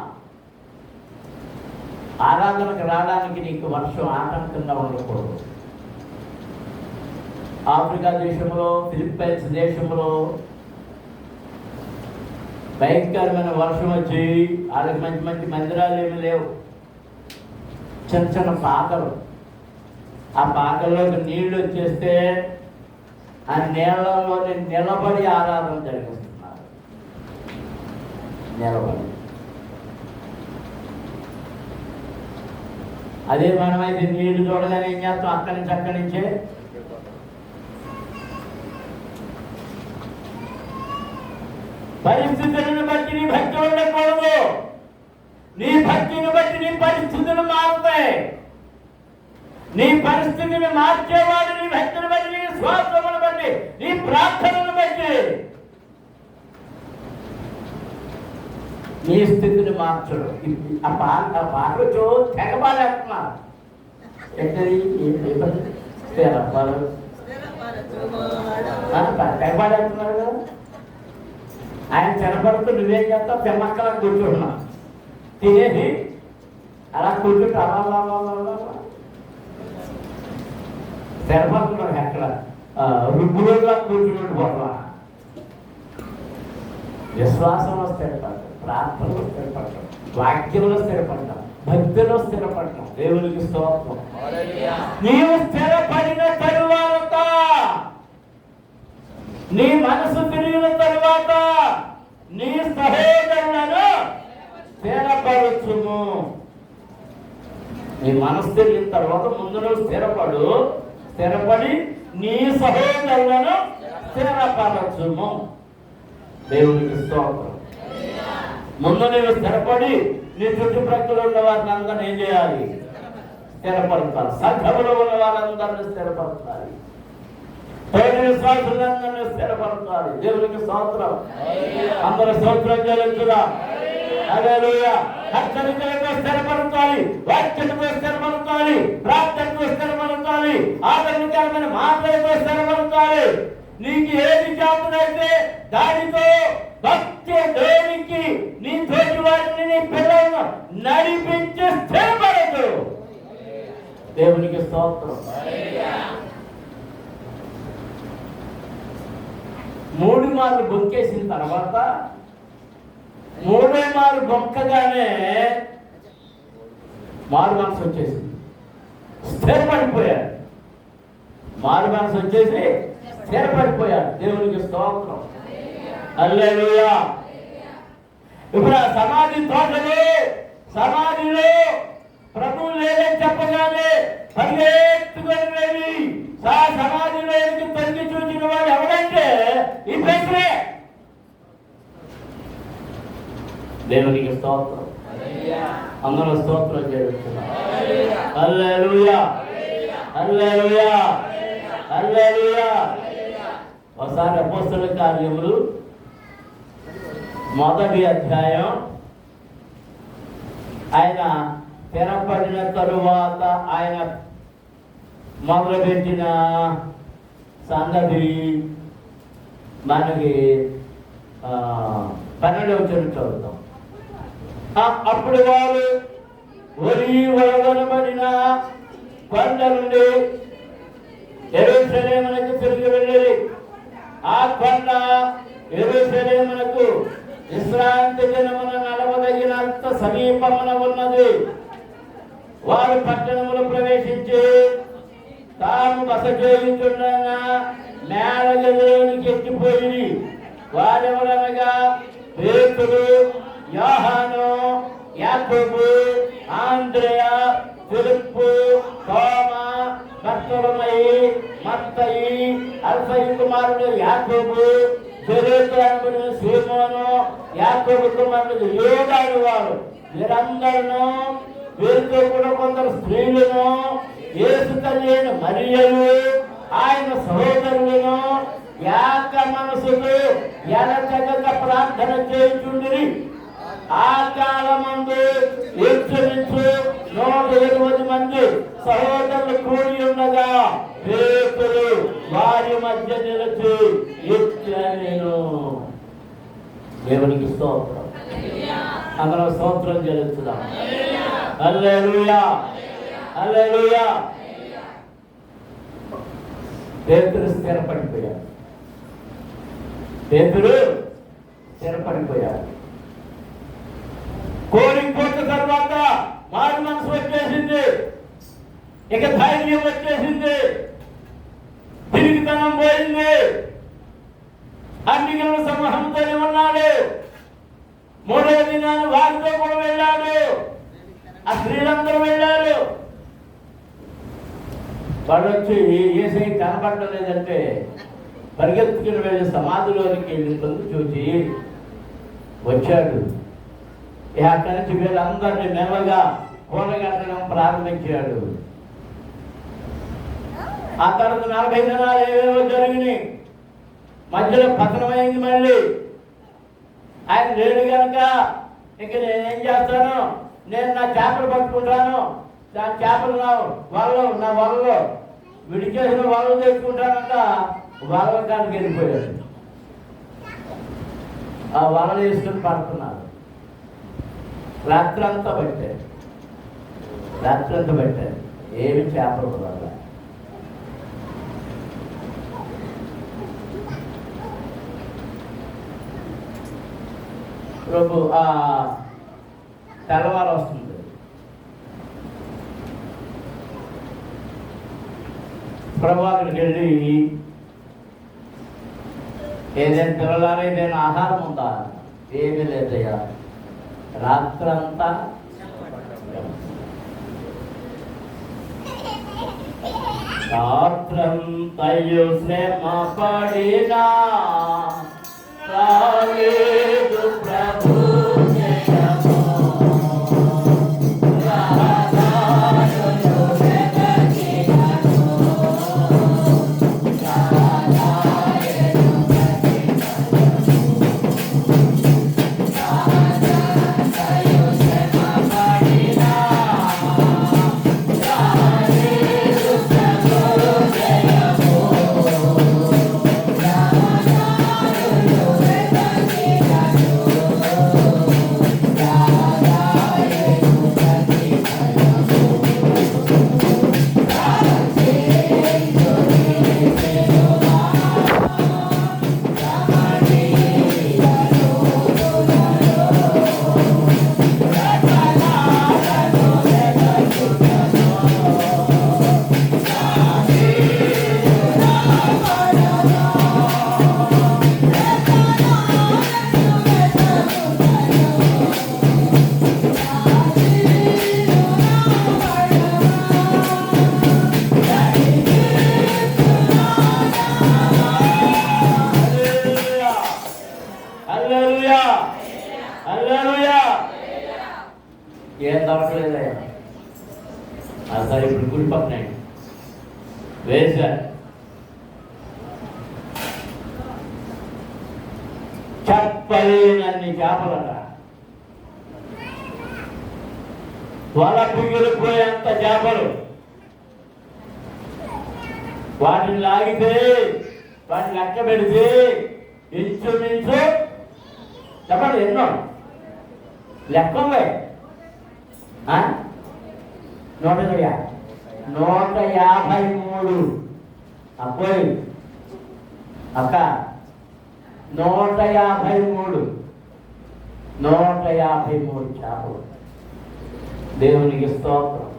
ఆరాధనకు రావడానికి నీకు వర్షం ఆటంకంగా ఉండకూడదు. ఆఫ్రికా దేశంలో, ఫిలిప్పైన్స్ దేశంలో భయంకరమైన వర్షం వచ్చి వాళ్ళకి మంచి మంచి మందిరాలు ఏమి లేవు, చిన్న చిన్న పాకలు. ఆ పాకల్లోకి నీళ్లు వచ్చేస్తే ఆ నీళ్ళలో నిలబడి ఆరాధన జరిగిస్తున్నారు. నిలబడి. అదే మనమైతే నీళ్లు చూడగానే ఏం చేస్తాం? అక్కడి నుంచే పరిస్థితులను బట్టి నీ భక్తి ఉండకూడదు. నీ భక్తిని బట్టి నీ పరిస్థితులు మారుతాయి. నీ పరిస్థితిని మార్చేవాడు నీ భక్తిని బట్టి, నీ శ్వాసమును బట్టి, నీ ప్రార్థనను బట్టి నీ స్థితిని మార్చడు. ఆ పాటలు తెగబాలేస్తున్నారు. తెగబాలేస్తున్నారు కదా. ఆయన తినపడుతూ నువ్వేం చేస్తావు? తిమ్మక్కలా కూర్చుంటున్నావు, తినేసి అలా కూర్చుంటూ అలా తినపడుతున్నాడు. ఎక్కడ రుబ్బులుగా కూర్చున్నట్టు పోతున్నా. విశ్వాసంలో స్థిరపడతాం, ప్రార్థనలో స్థిరపడతాం, వాక్యంలో స్థిరపడతాం, భక్తిలో స్థిరపడతాం. దేవునికి స్తోత్రం. నీవు స్థిరపడిన తరువాత, నీ మనసు తిరిగిన తరువాత నీ సహోదరులను స్థిరపరచుము. నీ మనసు తిరిగిన తర్వాత ముందు నువ్వు స్థిరపడి నీ సహోదరులను స్థిరపరచుము. దేవునికి స్తోత్రం. ముందు నేను స్థిరపడి నీ చుట్టుప్రక్కల ఉన్న వారిని అందరినీ ఏం చేయాలి? స్థిరపరచాలి. సంఘములో ఉన్న వారందరినీ స్థిరపరచాలి. విశ్వాసులందరినీ స్థిరపరచాలి. దేవునికి స్తోత్రం. అందరూ స్తోత్రం చెల్లించుదా. హల్లెలూయా. హెచ్చరికలతో స్థిరపరచాలి, వాక్యంతో స్థిరపరచాలి, ప్రార్థనతో స్థిరపరచాలి, ఆదరణకరమైన మాటలతో స్థిరపరచాలి. నీకు ఏది చేతనైతే దానితో భక్తి దేవునికి నీ తోటి వారిని నీ పిల్లలను నడిపించి స్థిరపడదు. దేవునికి స్తోత్రం. 3 మార్లు బొంకేసిన తర్వాత 3వ మారు బొంకగానే మారు మనసు వచ్చేసింది, స్థిరపడిపోయాడు. మారు మనసు వచ్చేసి స్థిరపడిపోయాడు. దేవునికి స్తోత్రం. హల్లెలూయా. ఇప్పుడు ఆ సమాధి తోటలో సమాధిలో ప్రభువు లేదని చెప్పగానే పరిగెత్తుకొని వెళ్ళి సమాధిలోకి తొంగి చూసిన వాడు ఎవడంటే ఈ పేతురే. దేవునికి స్తోత్రం. అందరూ స్తోత్రం చేస్తున్నారు. హల్లెలూయా, హల్లెలూయా, హల్లెలూయా. ఒకసారి అపోస్తలుల కార్యములు 1వ అధ్యాయం ఆయన స్థిరపడిన తరువాత ఆయన మొదలుపెట్టిన సంగతి మనకి 12వ చదువుతాం. అప్పుడు వారు ఒలీవలబడిన కొండ నుండి యెరూషలేమునకు తిరిగి వెళ్ళి ఆ కొండ యెరూషలేమునకు విశ్రాంతి దినమున నడవదగినంత సమీపమున ఉన్నది. వారు పట్టణములు ప్రవేశించి తాము బస చేయుచున్న మేడగదిలోనికి ఎక్కిపోయి వారెవరనగా పేతురు, యోహాను, యాకోబు, ఆంద్రెయ, ఫిలిప్పు, తోమా, బర్తొలొమయి, మత్తయి, అల్ఫయి కుమారుడు యాకోబు, జెలోతు అనబడిన సీమోను, యాకోబు కుమారుడు యూదా వారు. వీరందరూ వీరితో కూడా కొందరు స్త్రీలను, యేసు తల్లి అయిన మరియలు, ఆయన సహోదరులను ఏక మనసుతో ఎడతెగక ప్రార్థన చేయుచుండిరి. ఆ కాలమందు ఇంచుమించు 120 మంది సహోదరులు కూడి ఉండగా పేతురు వారి మధ్య నిలిచి ఇట్లనెను. దేవునికి స్తోత్రం. అందరం స్తోత్రం చెల్లిస్తున్నాం. హల్లెలూయా, హల్లెలూయా. పేతురు స్థిరపడిపోయాడు. పేతురు స్థిరపడిపోయాడు. కోరిపోయిన తర్వాత మారు మనసు వచ్చేసింది, ఇక ధైర్యం వచ్చేసింది, తిరిగితనం పోయింది. అన్నిగల సమూహంతోనే ఉన్నాడు. 3వ దినాన్ని వారితో కూడా వెళ్ళాడు. ఆ స్త్రీలందరూ వెళ్ళారు. వాడు వచ్చి యేసయ్య కనపడలేదంటే పరిగెత్తుకుని వెళ్ళి సమాధిలోనికి వెళ్ళి చూసి వచ్చాడు. అక్కడి నుంచి వీళ్ళందరినీ మెల్లగా కూడగట్టడం ప్రారంభించాడు. ఆ తర్వాత 40 దినాలు ఏవేవో జరిగినాయి. మధ్యలో పతనమైంది. మళ్ళీ ఆయన లేడు కనుక ఇక నేనేం చేస్తాను, నేను నా చేపలు పట్టుకుంటాను, నా చేపలు నా వలలో విడిచేసిన వలలు తెచ్చుకుంటానంట. వలల కాడికి వెళ్ళిపోయాడు. ఆ వలలు వేసుకుని పడుతున్నారు. రాత్రంతా పెట్టారు, రాత్రంతా పెట్టారు. ఏమి చేపలు కూడా ప్రభు ఆ తెల్లవారు వస్తుంది. ప్రభు అక్కడికి వెళ్ళి ఏదైనా పిల్లలారా ఏదైనా ఆహారం ఉందా? ఏమీ లేదయ్యా, రాత్రంతా రాత్రంతయు శ్రమ పడినా రాలేదు ప్రభు. అసలు ఇప్పుడు గుడి పక్కన వేశారు. చెప్పలేనన్ని చేపలట, వల పిగిలిపోయేంత చేపలు. వాటిని లాగితే, వాటిని లెక్క పెడితే ఇంచుమించు చెప్పండి ఎన్నో లెక్క ఉన్నాయి. 153 అబ్బాయి అక్క 153 చేపలు. దేవునికి స్తోత్రం.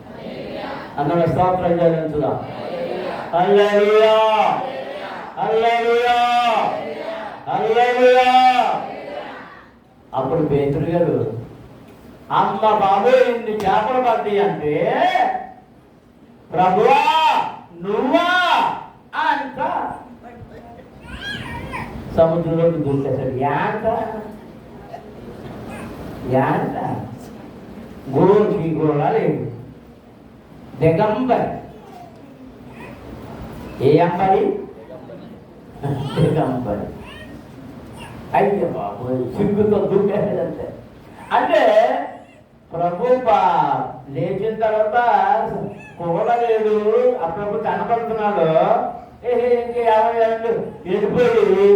అందరూ స్తోత్రం చెల్లించుదాం. హల్లెలూయా, హల్లెలూయా, హల్లెలూయా. అప్పుడు పేతురు గారు, అమ్మ బాబు ఇన్ని చేపలు పడ్డాయి అంటే ప్రభువా నువ్వా అంట సముద్రంలోకి దూకేశాడు. యాంట గోకి కూడా లేదు. దిగంబరి. ఏ అంబరి? దిగంబరి. అయ్యో బాబు సిగ్గుతో దూకేశాడంటే. అంటే ప్రభు లేచిన తర్వాత కూడలేడు, అప్పుడప్పుడు కనపడుతున్నాడు. ఇంకా 50 ఏళ్ళు వెళ్ళిపోయి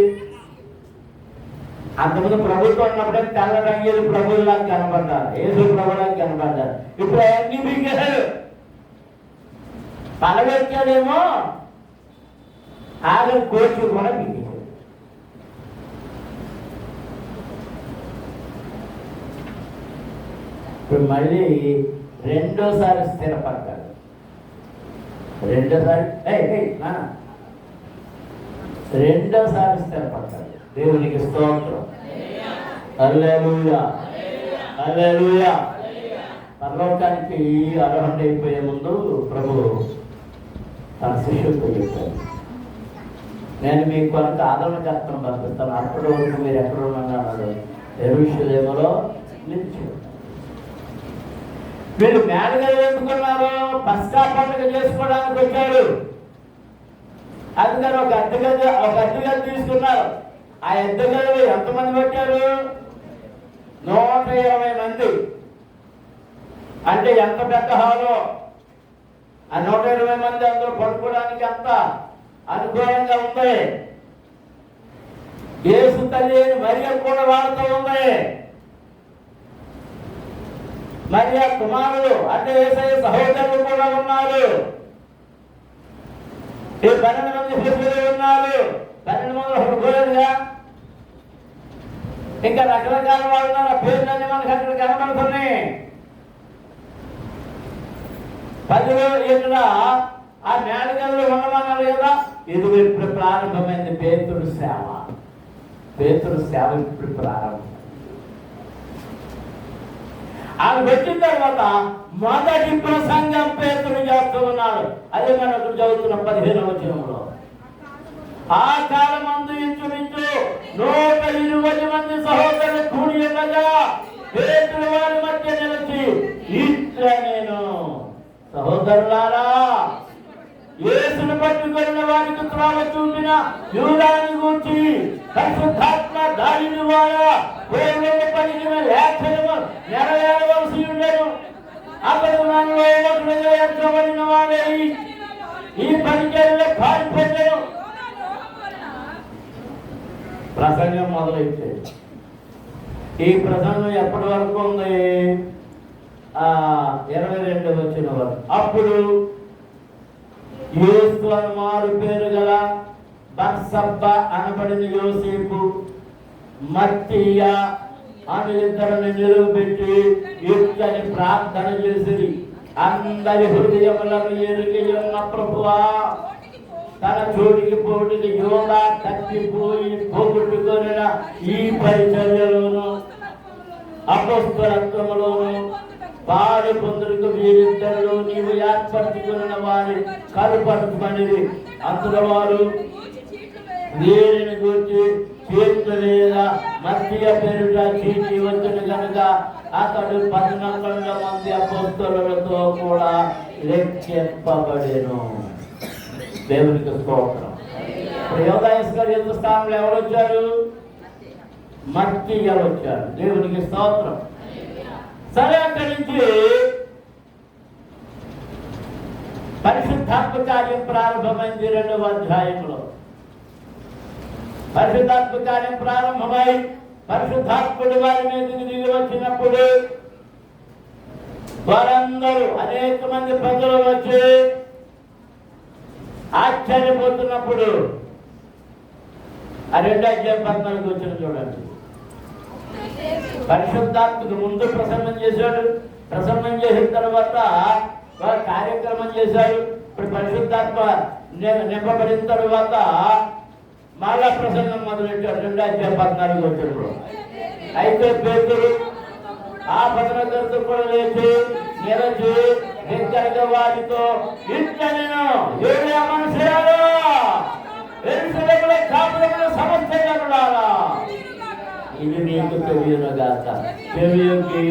అంతకుముందు ప్రభుత్వం ఉన్నప్పుడే తెల్ల రంగులు ప్రభువులాగా కనపడ్డారు, యేసు ప్రభులాగా కనపడ్డారు. ఇప్పుడు అన్ని బిగ్గాడు. పలవెక్కాడేమో ఆఖరి కోర్చు కూడా బిగ్గాడు. ఇప్పుడు మళ్ళీ రెండోసారి స్థిరపడ్డాడు. రెండోసారి స్థిరపడ్డాడు. దేవునికి స్తోత్రం. హల్లెలూయా, హల్లెలూయా. పరలోకానికి అర్హుడైపోయే ముందు ప్రభు తన శిష్యులతో చెప్పాడు, నేను మీ కొరకు ఆదరణకర్తను పంపిస్తాను, అప్పటి వరకు మీరు ఎక్కడ ఉన్నాడు యెరూషలేములో నిలిచి. వీళ్ళు మేడగా ఎందుకున్నారు? పస్కా పండుగ చేసుకోవడానికి వచ్చారు. అందుకని ఒక అద్దెగది తీసుకున్నారు. ఆ అద్దెగదిలో ఎంతమంది పెట్టారు? 120 మంది. అంటే ఎంత పెద్ద హాలో! ఆ 120 మంది అందరూ పడుకోవడానికి అంత అనుకూలంగా ఉంది. యేసు తల్లి మరియ కూడా వాడుతూ ఉంది. మరియ కుమారుడు అంటే యేసయ్య సహోదరులు కూడా ఉన్నారు. ఈ 12 మంది శిష్యులు ఉన్నారు. 12 మంది హృదయంగా ఇంకా రకరకాల వాళ్ళు ఉన్నారు. పేర్లన్నీ మనకు అక్కడ కనబడుతున్నాయి. 10 ఇక్కడ ఆ మేడగదిలో ఉండమన్నారు కదా. ఇది ఇప్పుడు ప్రారంభమైంది పేతురు సేవ. పేతురు సేవ ఇప్పుడు ప్రారంభం. ఆమె వచ్చిన తర్వాత మొదటి ప్రసంగం పేతురు చేస్తూ ఉన్నాడు. అదే మనం ఇక్కడ చదువుతున్న 15వ వచనంలో. ఆ కాలమందు ఇంచుమించు 120 మంది సహోదరులు కూడి ఉండగా పేతురు వారి మధ్య నిలిచి ఇట్లా నేను, సహోదరులారా, యేసును పట్టుకున్న వారికి త్రోవ చూపిన యూదాని గూర్చి పరిశుద్ధాత్మ దానిని ద్వారా పలికిన లేఖనము నెరవేరవలసి ఉండేను. అతడు మనలో ఒకడుగా ఎంచబడిన వాడే ఈ పరిచర్యలో పాల్పొందెను. ప్రసంగం మొదలైతే ఈ ప్రసంగం ఎప్పటి వరకు ఉంది? 22వ వచనం వరకు. అప్పుడు యేసు అని మారు పేరు గల బర్సబ్బ అనబడిన యోసేపు, మత్తీయ అను ఇద్దరిని నిలువబెట్టి ఇట్లని ప్రార్థన చేసిరి. అందరి హృదయములను ఎరిగి ఉన్న ప్రభువా, తన చోటికి పోటీకి యోధా తప్పిపోయి పోగొట్టుకొనిన ఈ పరిచర్యలోను అపొస్తలత్వములోను పాడి పొందులకు వీరిద్దరిలో నీవు ఏర్పరచుకున్న వారి కలుపరచబడిది. అందులో వారు వీరిని గురించి చేతుల మీద మధ్య పేరుట చీటి వచ్చును కనుక అతడు 11 మంది అపోస్తలులతో కూడా లెక్కింపబడెను. దేవునికి స్తోత్రం. ఇప్పుడు యోధాయస్కర్య స్థానంలో ఎవరు వచ్చారు? మత్తయి వచ్చారు. దేవునికి స్తోత్రం. సరే, అక్కడి నుంచి పరిశుద్ధాత్మ కార్యం ప్రారంభమైంది. 2వ అధ్యాయంలో పరిశుద్ధాత్మ కార్యం ప్రారంభమై పరిశుద్ధాత్ముడు వారి మీదకి దిగి వచ్చినప్పుడు వారందరూ అనేక మంది ప్రజలు వచ్చి ఆశ్చర్యపోతున్నప్పుడు ఆ 2వ అధ్యాయం 14 వచ్చిన చూడండి. పరిశుద్ధాత్మకు ముందు ప్రసన్నం చేశాడు. ప్రసన్నం చేసిన తర్వాత కార్యక్రమం చేశారు. ఇప్పుడు పరిశుద్ధాత్మ నింపబడిన తర్వాత మళ్ళా ప్రసంగం మొదలెట్టారు. 2వ అధ్యాయం 14 వచ్చినప్పుడు అయితే పేతురు ఆ భద్రతతో కూడా లేచి నిలచి దగ్గరగా వారితో ఇంట్లో నేను ఏడు మనుషులు సమస్య జరుగుడాలా ఇది నీకు తెలియనుగాక, చెవికి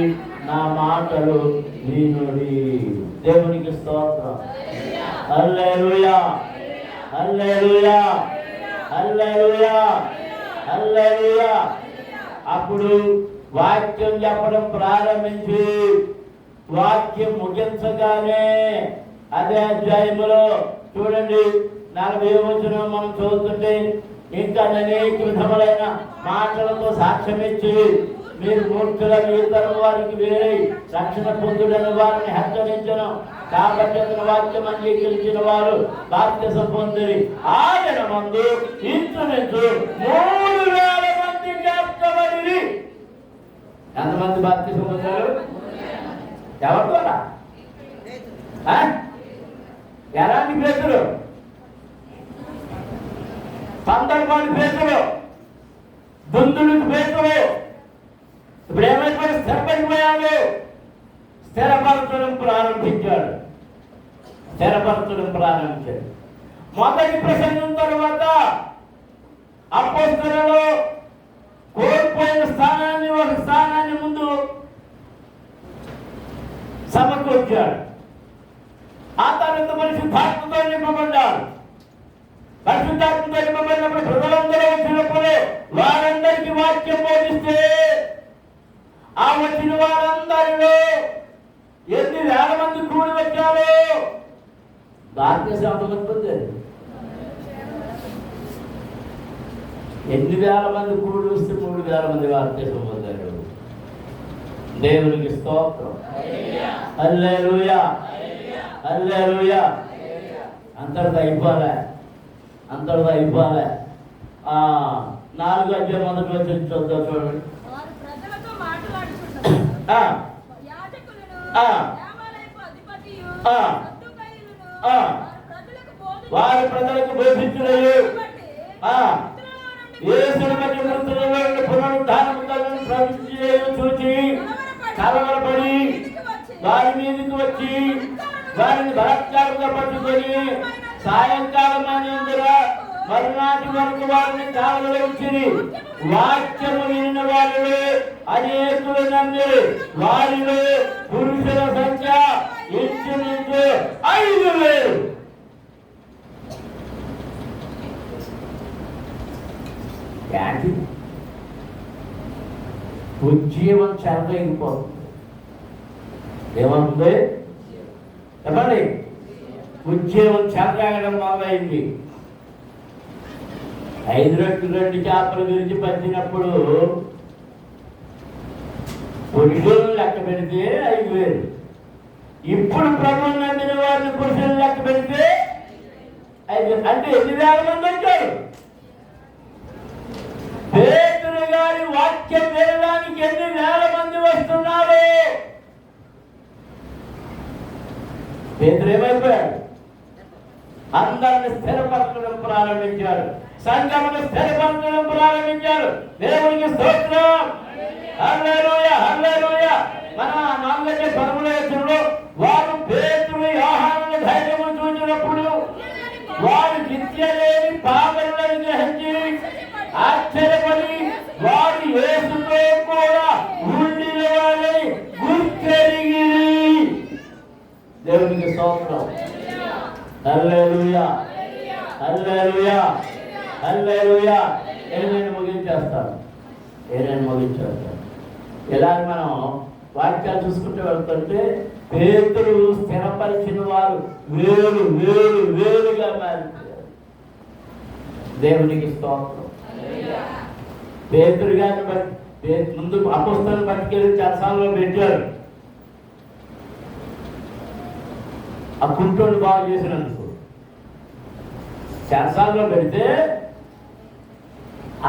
నా మాటలు వినుడి. దేవునికి స్తోత్రం. హల్లెలూయా, హల్లెలూయా, హల్లెలూయా, హల్లెలూయా. అప్పుడు వాక్యం చెప్పడం ప్రారంభించి వాక్యం ముగించగానే అదే అధ్యాయములో చూడండి 40వ వచనం మనం చదువుతుంటే ఇంకా అనేక విధములైన మాటలతో సాక్ష్యం ఇచ్చి మీరు మూర్ఖుల ఇతర వారికి వేరే రక్షణ పొందుడని వారిని హెచ్చరించను. కాబట్టి అతని వాక్యం అంగీకరించిన వారు బాప్తిసం పొందిరి. ఆయన మందు ఇంచుమించు 3000 మంది చేర్చబడి. ఎంతమంది బాప్తిసం పొందారు? ఎవరి ద్వారా? ఎలాంటి పేతురు? పందరపాటి పేతురు, దుందుడికి పేతురు. ఇప్పుడు ఏమైపోయి స్థిరపడిపోయాడు. స్థిరపరచడం ప్రారంభించాడు. మొదటి ప్రసంగం తరువాత అపోస్తలులు కోల్పోయిన స్థానాన్ని ఒక స్థానాన్ని ముందు సమకూర్చాడు. ఆ తర్వాత పరిశుద్ధాత్మతో నింపబడ్డాడు. పరిశుద్ధాత్మతో నింపబడినప్పుడు ప్రజలందరూ వచ్చినప్పుడు వారందరికీ వాక్యం బోధిస్తే ఆ వచ్చిన వారందరిలో ఎన్ని వేల మంది కూడి వచ్చారు. భారతదేశం పొందారు. ఎన్ని వేల మంది కూడి వస్తే 3000 మంది భారతదేశం పొందారు. దేవునికి స్తోత్రం. హల్లెలూయా, హల్లెలూయా. అంతటితో అయిపోలే. 4వ అధ్యాయం మొదటి వచ్చిన చూద్దాం చూడండి. వారి ప్రజలకు బోధించుటయు యేసుని బట్టి మృతులలో నుండి పునరుద్ధానము కలుగును ప్రవచించుటయు చూచి కలవరపడి వారి మీదకి వచ్చి వారిని బలాత్కారంగా పట్టుకొని సాయంకాలం అనేందురా మరునాటి వరకు వారిని కావలలో ఉంచిరి. వాక్యము వినిన వారిలో అనేకులు నమ్మి వారిలో పురుషుల సంఖ్య ఇంచుమించు 5000. ఉద్యమం చెలరైపోతుంది. ఏమవుతుంది చెప్పండి? ఉద్యమం చెలరాగడం మొదలైంది. 5 రొట్టెలు 2 చేపలు విరిచి పంచినప్పుడు పురుషులను లెక్క పెడితే 5000. ఇప్పుడు ప్రభువుని నమ్మిన వారిని పురుషులను లెక్క పెడితే 5000. అంటే 8,000 మంది వచ్చారు. పేతురు గారి వాక్యం వినడానికి 8,000 మంది వస్తున్నారు. పేతురు ఏమైపోయాడు? అందరిని స్థిరపరచడం ప్రారంభించారు. సంఘమును స్థిరపరచడం ప్రారంభించారు. దేవునికి స్తోత్రం. హల్లెలూయా, హల్లెలూయా. మన 4:13 వారు పేతురు యోహానుల ధైర్యము చూసినప్పుడు వారు విద్య లేని పాపరులను గ్రహించి ఆశ్చర్యపడి దేవునికి స్తోత్రం. హల్లెలూయా, హల్లెలూయా, హల్లెలూయా. నేను ముగించేస్తాను. ఇలా మనం వాక్యాలు చూసుకుంటూ వెళ్తుంటే పేతురు స్థిరపరిచిన వారు వేలుగా మారిపోయారు. దేవునికి స్తోత్రం. పేతురు గారిని బట్టి ముందు అపోస్తలుని పట్టుకెళ్ళి చెరసాలలో పెట్టారు. ఆ కుంటోని బాగు చేసినందుకు చెరసాలలో పెడితే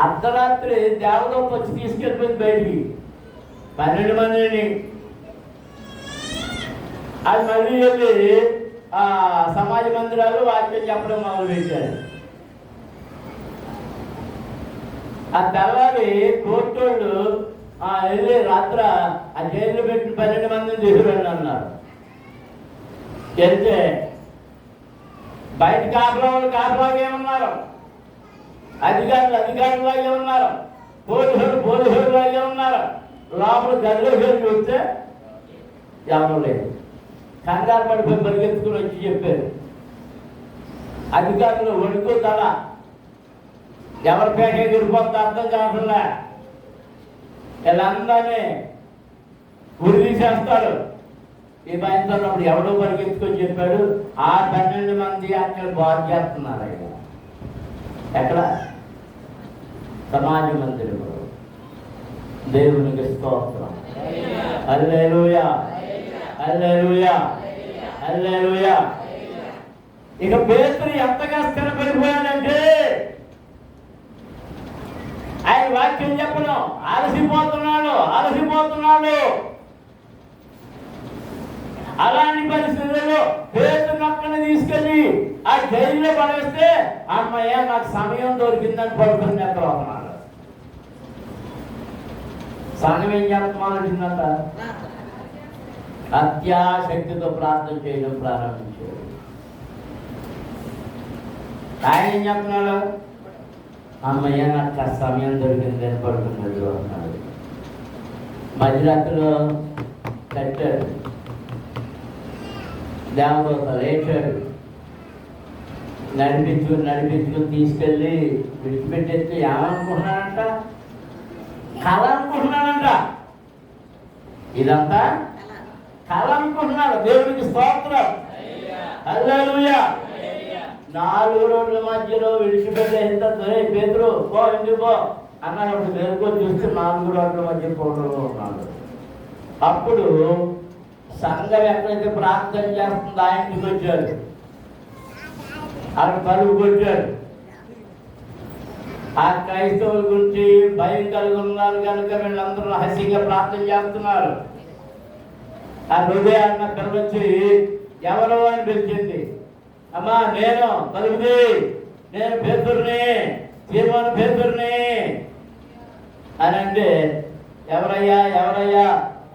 అర్ధరాత్రి దేవదూత వచ్చి తీసుకెళ్ళిపోయింది బయటికి 12 మందిని. అది మళ్ళీ వెళ్ళి ఆ సమాజ మందిరాలు వాక్యం చెప్పడం మొదలు పెట్టారు. ఆ తెల్లారి కోర్టోళ్ళు వెళ్ళి రాత్ర ఆ జైల్లో పెట్టిన 12 మందిని తీసుకురండి అన్నారు. వెళ్తే బయట కాపలాగా ఏమన్నారు, అధికారులాగే ఉన్నారు, పోలీసులాగే ఉన్నారు. లోపల గదిలోకి వెళ్ళి చూస్తే ఎవరు లేదు. కంగారు పడిపోయి పరిగెత్తుకుని వచ్చి చెప్పారు. అధికారులు వణుకు తల, ఎవరి పేట ఎగిరిపోతే అర్థం కాకుండా వీళ్ళందరినీ ఉరి తీసేస్తాడు. ఈ భయంతో ఉన్నప్పుడు ఎవడో పరిగెత్తుకొని చెప్పాడు, ఆ 12 మంది అక్కడ బాగు చేస్తున్నారు. ఆయన ఎక్కడ? సమాజ మందిరంలో. దేవునికి స్తోత్రం. హల్లెలూయా, హల్లెలూయా, హల్లెలూయా. ఇక పేతురు ఎంతగా స్థిరపడిపోయాడంటే ఆయన వాక్యం చెప్పడం అలసిపోతున్నాడు. అలాంటి పరిస్థితుల్లో పేతురుని అక్కడ తీసుకెళ్ళి ఆ జైల్లో పడేస్తే అమ్మయ్య నాకు సమయం దొరికిందని పడుతుంది ఎక్కడ అవుతున్నాడు. సమయం ఏం చెప్పమాలంటుందంట? అత్యాశక్తితో ప్రార్థన చేయడం ప్రారంభించాడు. ఆయన ఏం చెప్తున్నాడు? అమ్మయ్య నాకు సమయం దొరికింది అని పడుతున్నాడు అన్నాడు. మధ్యరాత్రిలో కట్టాడు, దేవదూత లేచాడు, నడిపించుకుని తీసుకెళ్ళి విడిచిపెట్టేస్తే ఏమనుకుంటున్నాడంట? కళ అనుకుంటున్నాడంట. ఇదంతా కళ అనుకుంటున్నాడు. దేవునికి స్తోత్రం. హల్లెలూయా. 4 రోడ్ల మధ్యలో విడిచిపెట్టేసిన తర్వాత పేతురు పో, ఇంటికి పో అన్నప్పుడు మేలుకొని చూస్తే 4 రోడ్ల మధ్య ఫోటోలో ఉన్నాడు. అప్పుడు సంఘం ఎక్కడైతే ప్రార్థన చేస్తుందో ఆ ఇంటికి వచ్చాడు. అక్కడ తలుపు కొట్టాడు. ఆ క్రైస్తవుల గురించి భయం కలిగి ఉన్నారు కనుక వీళ్ళందరూ రహస్యంగా ప్రార్థన చేస్తున్నారు. ఆ హృదయ అన్న పిల్లొచ్చి ఎవరో అని పిలిచింది. అమ్మా నేను తలుపుది, నేను పేతురుని, సీమోను పేతురుని అని అంటే ఎవరయ్యా?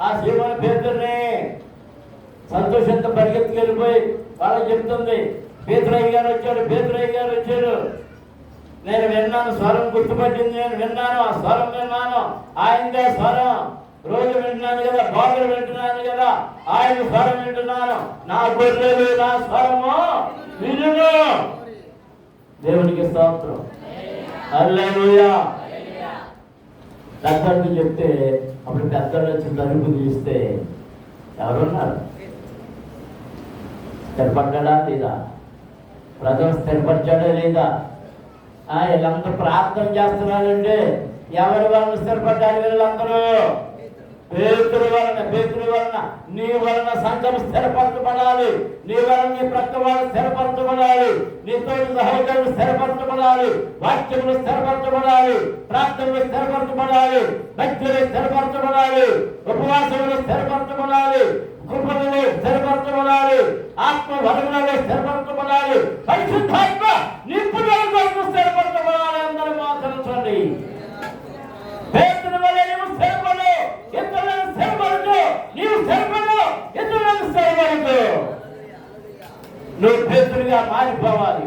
ఆ సీమోను పేతురుని. సంతోషంతో పరిగెత్తుకెళ్ళిపోయి వాళ్ళకి చెప్తుంది, పేతురయ్య గారు వచ్చాడు. నేను విన్నాను, స్వరం గుర్తుపట్టింది, నేను విన్నాను, ఆ స్వరం విన్నాను, ఆయనదే స్వరం. రోజు వింటున్నాను కదా, బాగులు వింటున్నాను కదా, ఆయన స్వరం వింటున్నాను. నా గొర్రెలు నా స్వరము వినును. దేవునికి స్తోత్రం. హల్లెలూయా. పెద్దలకు చెప్తే అప్పుడు పెద్దలు వచ్చి తలుపు తీస్తే ఎవరున్నారు? స్థిరపడ్డా లేదా? ప్రజలు స్థిరపరిచాడా లేదా? వీళ్ళందరూ ప్రార్థన చేస్తున్నారంటే ఎవరి వలన స్థిరపడ్డారు? వీళ్ళందరూ పేతురు వలన. నీ వలన సంఘం స్థిరపరచబడాలి, నీ వలన నీ ప్రక్క వాళ్ళు స్థిరపరచబడాలి, నీ తోటి సహోదరులు స్థిరపరచబడాలి, వాక్యములు స్థిరపరచబడాలి, ప్రార్థనలు స్థిరపరచబడాలి, భక్తులు స్థిరపరచబడాలి, ఉపవాసములు స్థిరపరచబడాలి, కృపలలో స్థిరపరచబడాలి, ఆత్మ వరములలో స్థిరపరచబడాలి, పరిశుద్ధాత్మ నిపుణుల స్థిరపరచబడాలి. అందరూ మోకరించండి. పేతురు వలె నీవు స్థిరపడు, ఇతరులను స్థిరపరచు. నీవు స్థిరపడు, ఇతరులను స్థిరపరచు. నువ్వు పేతురుగా మారిపోవాలి.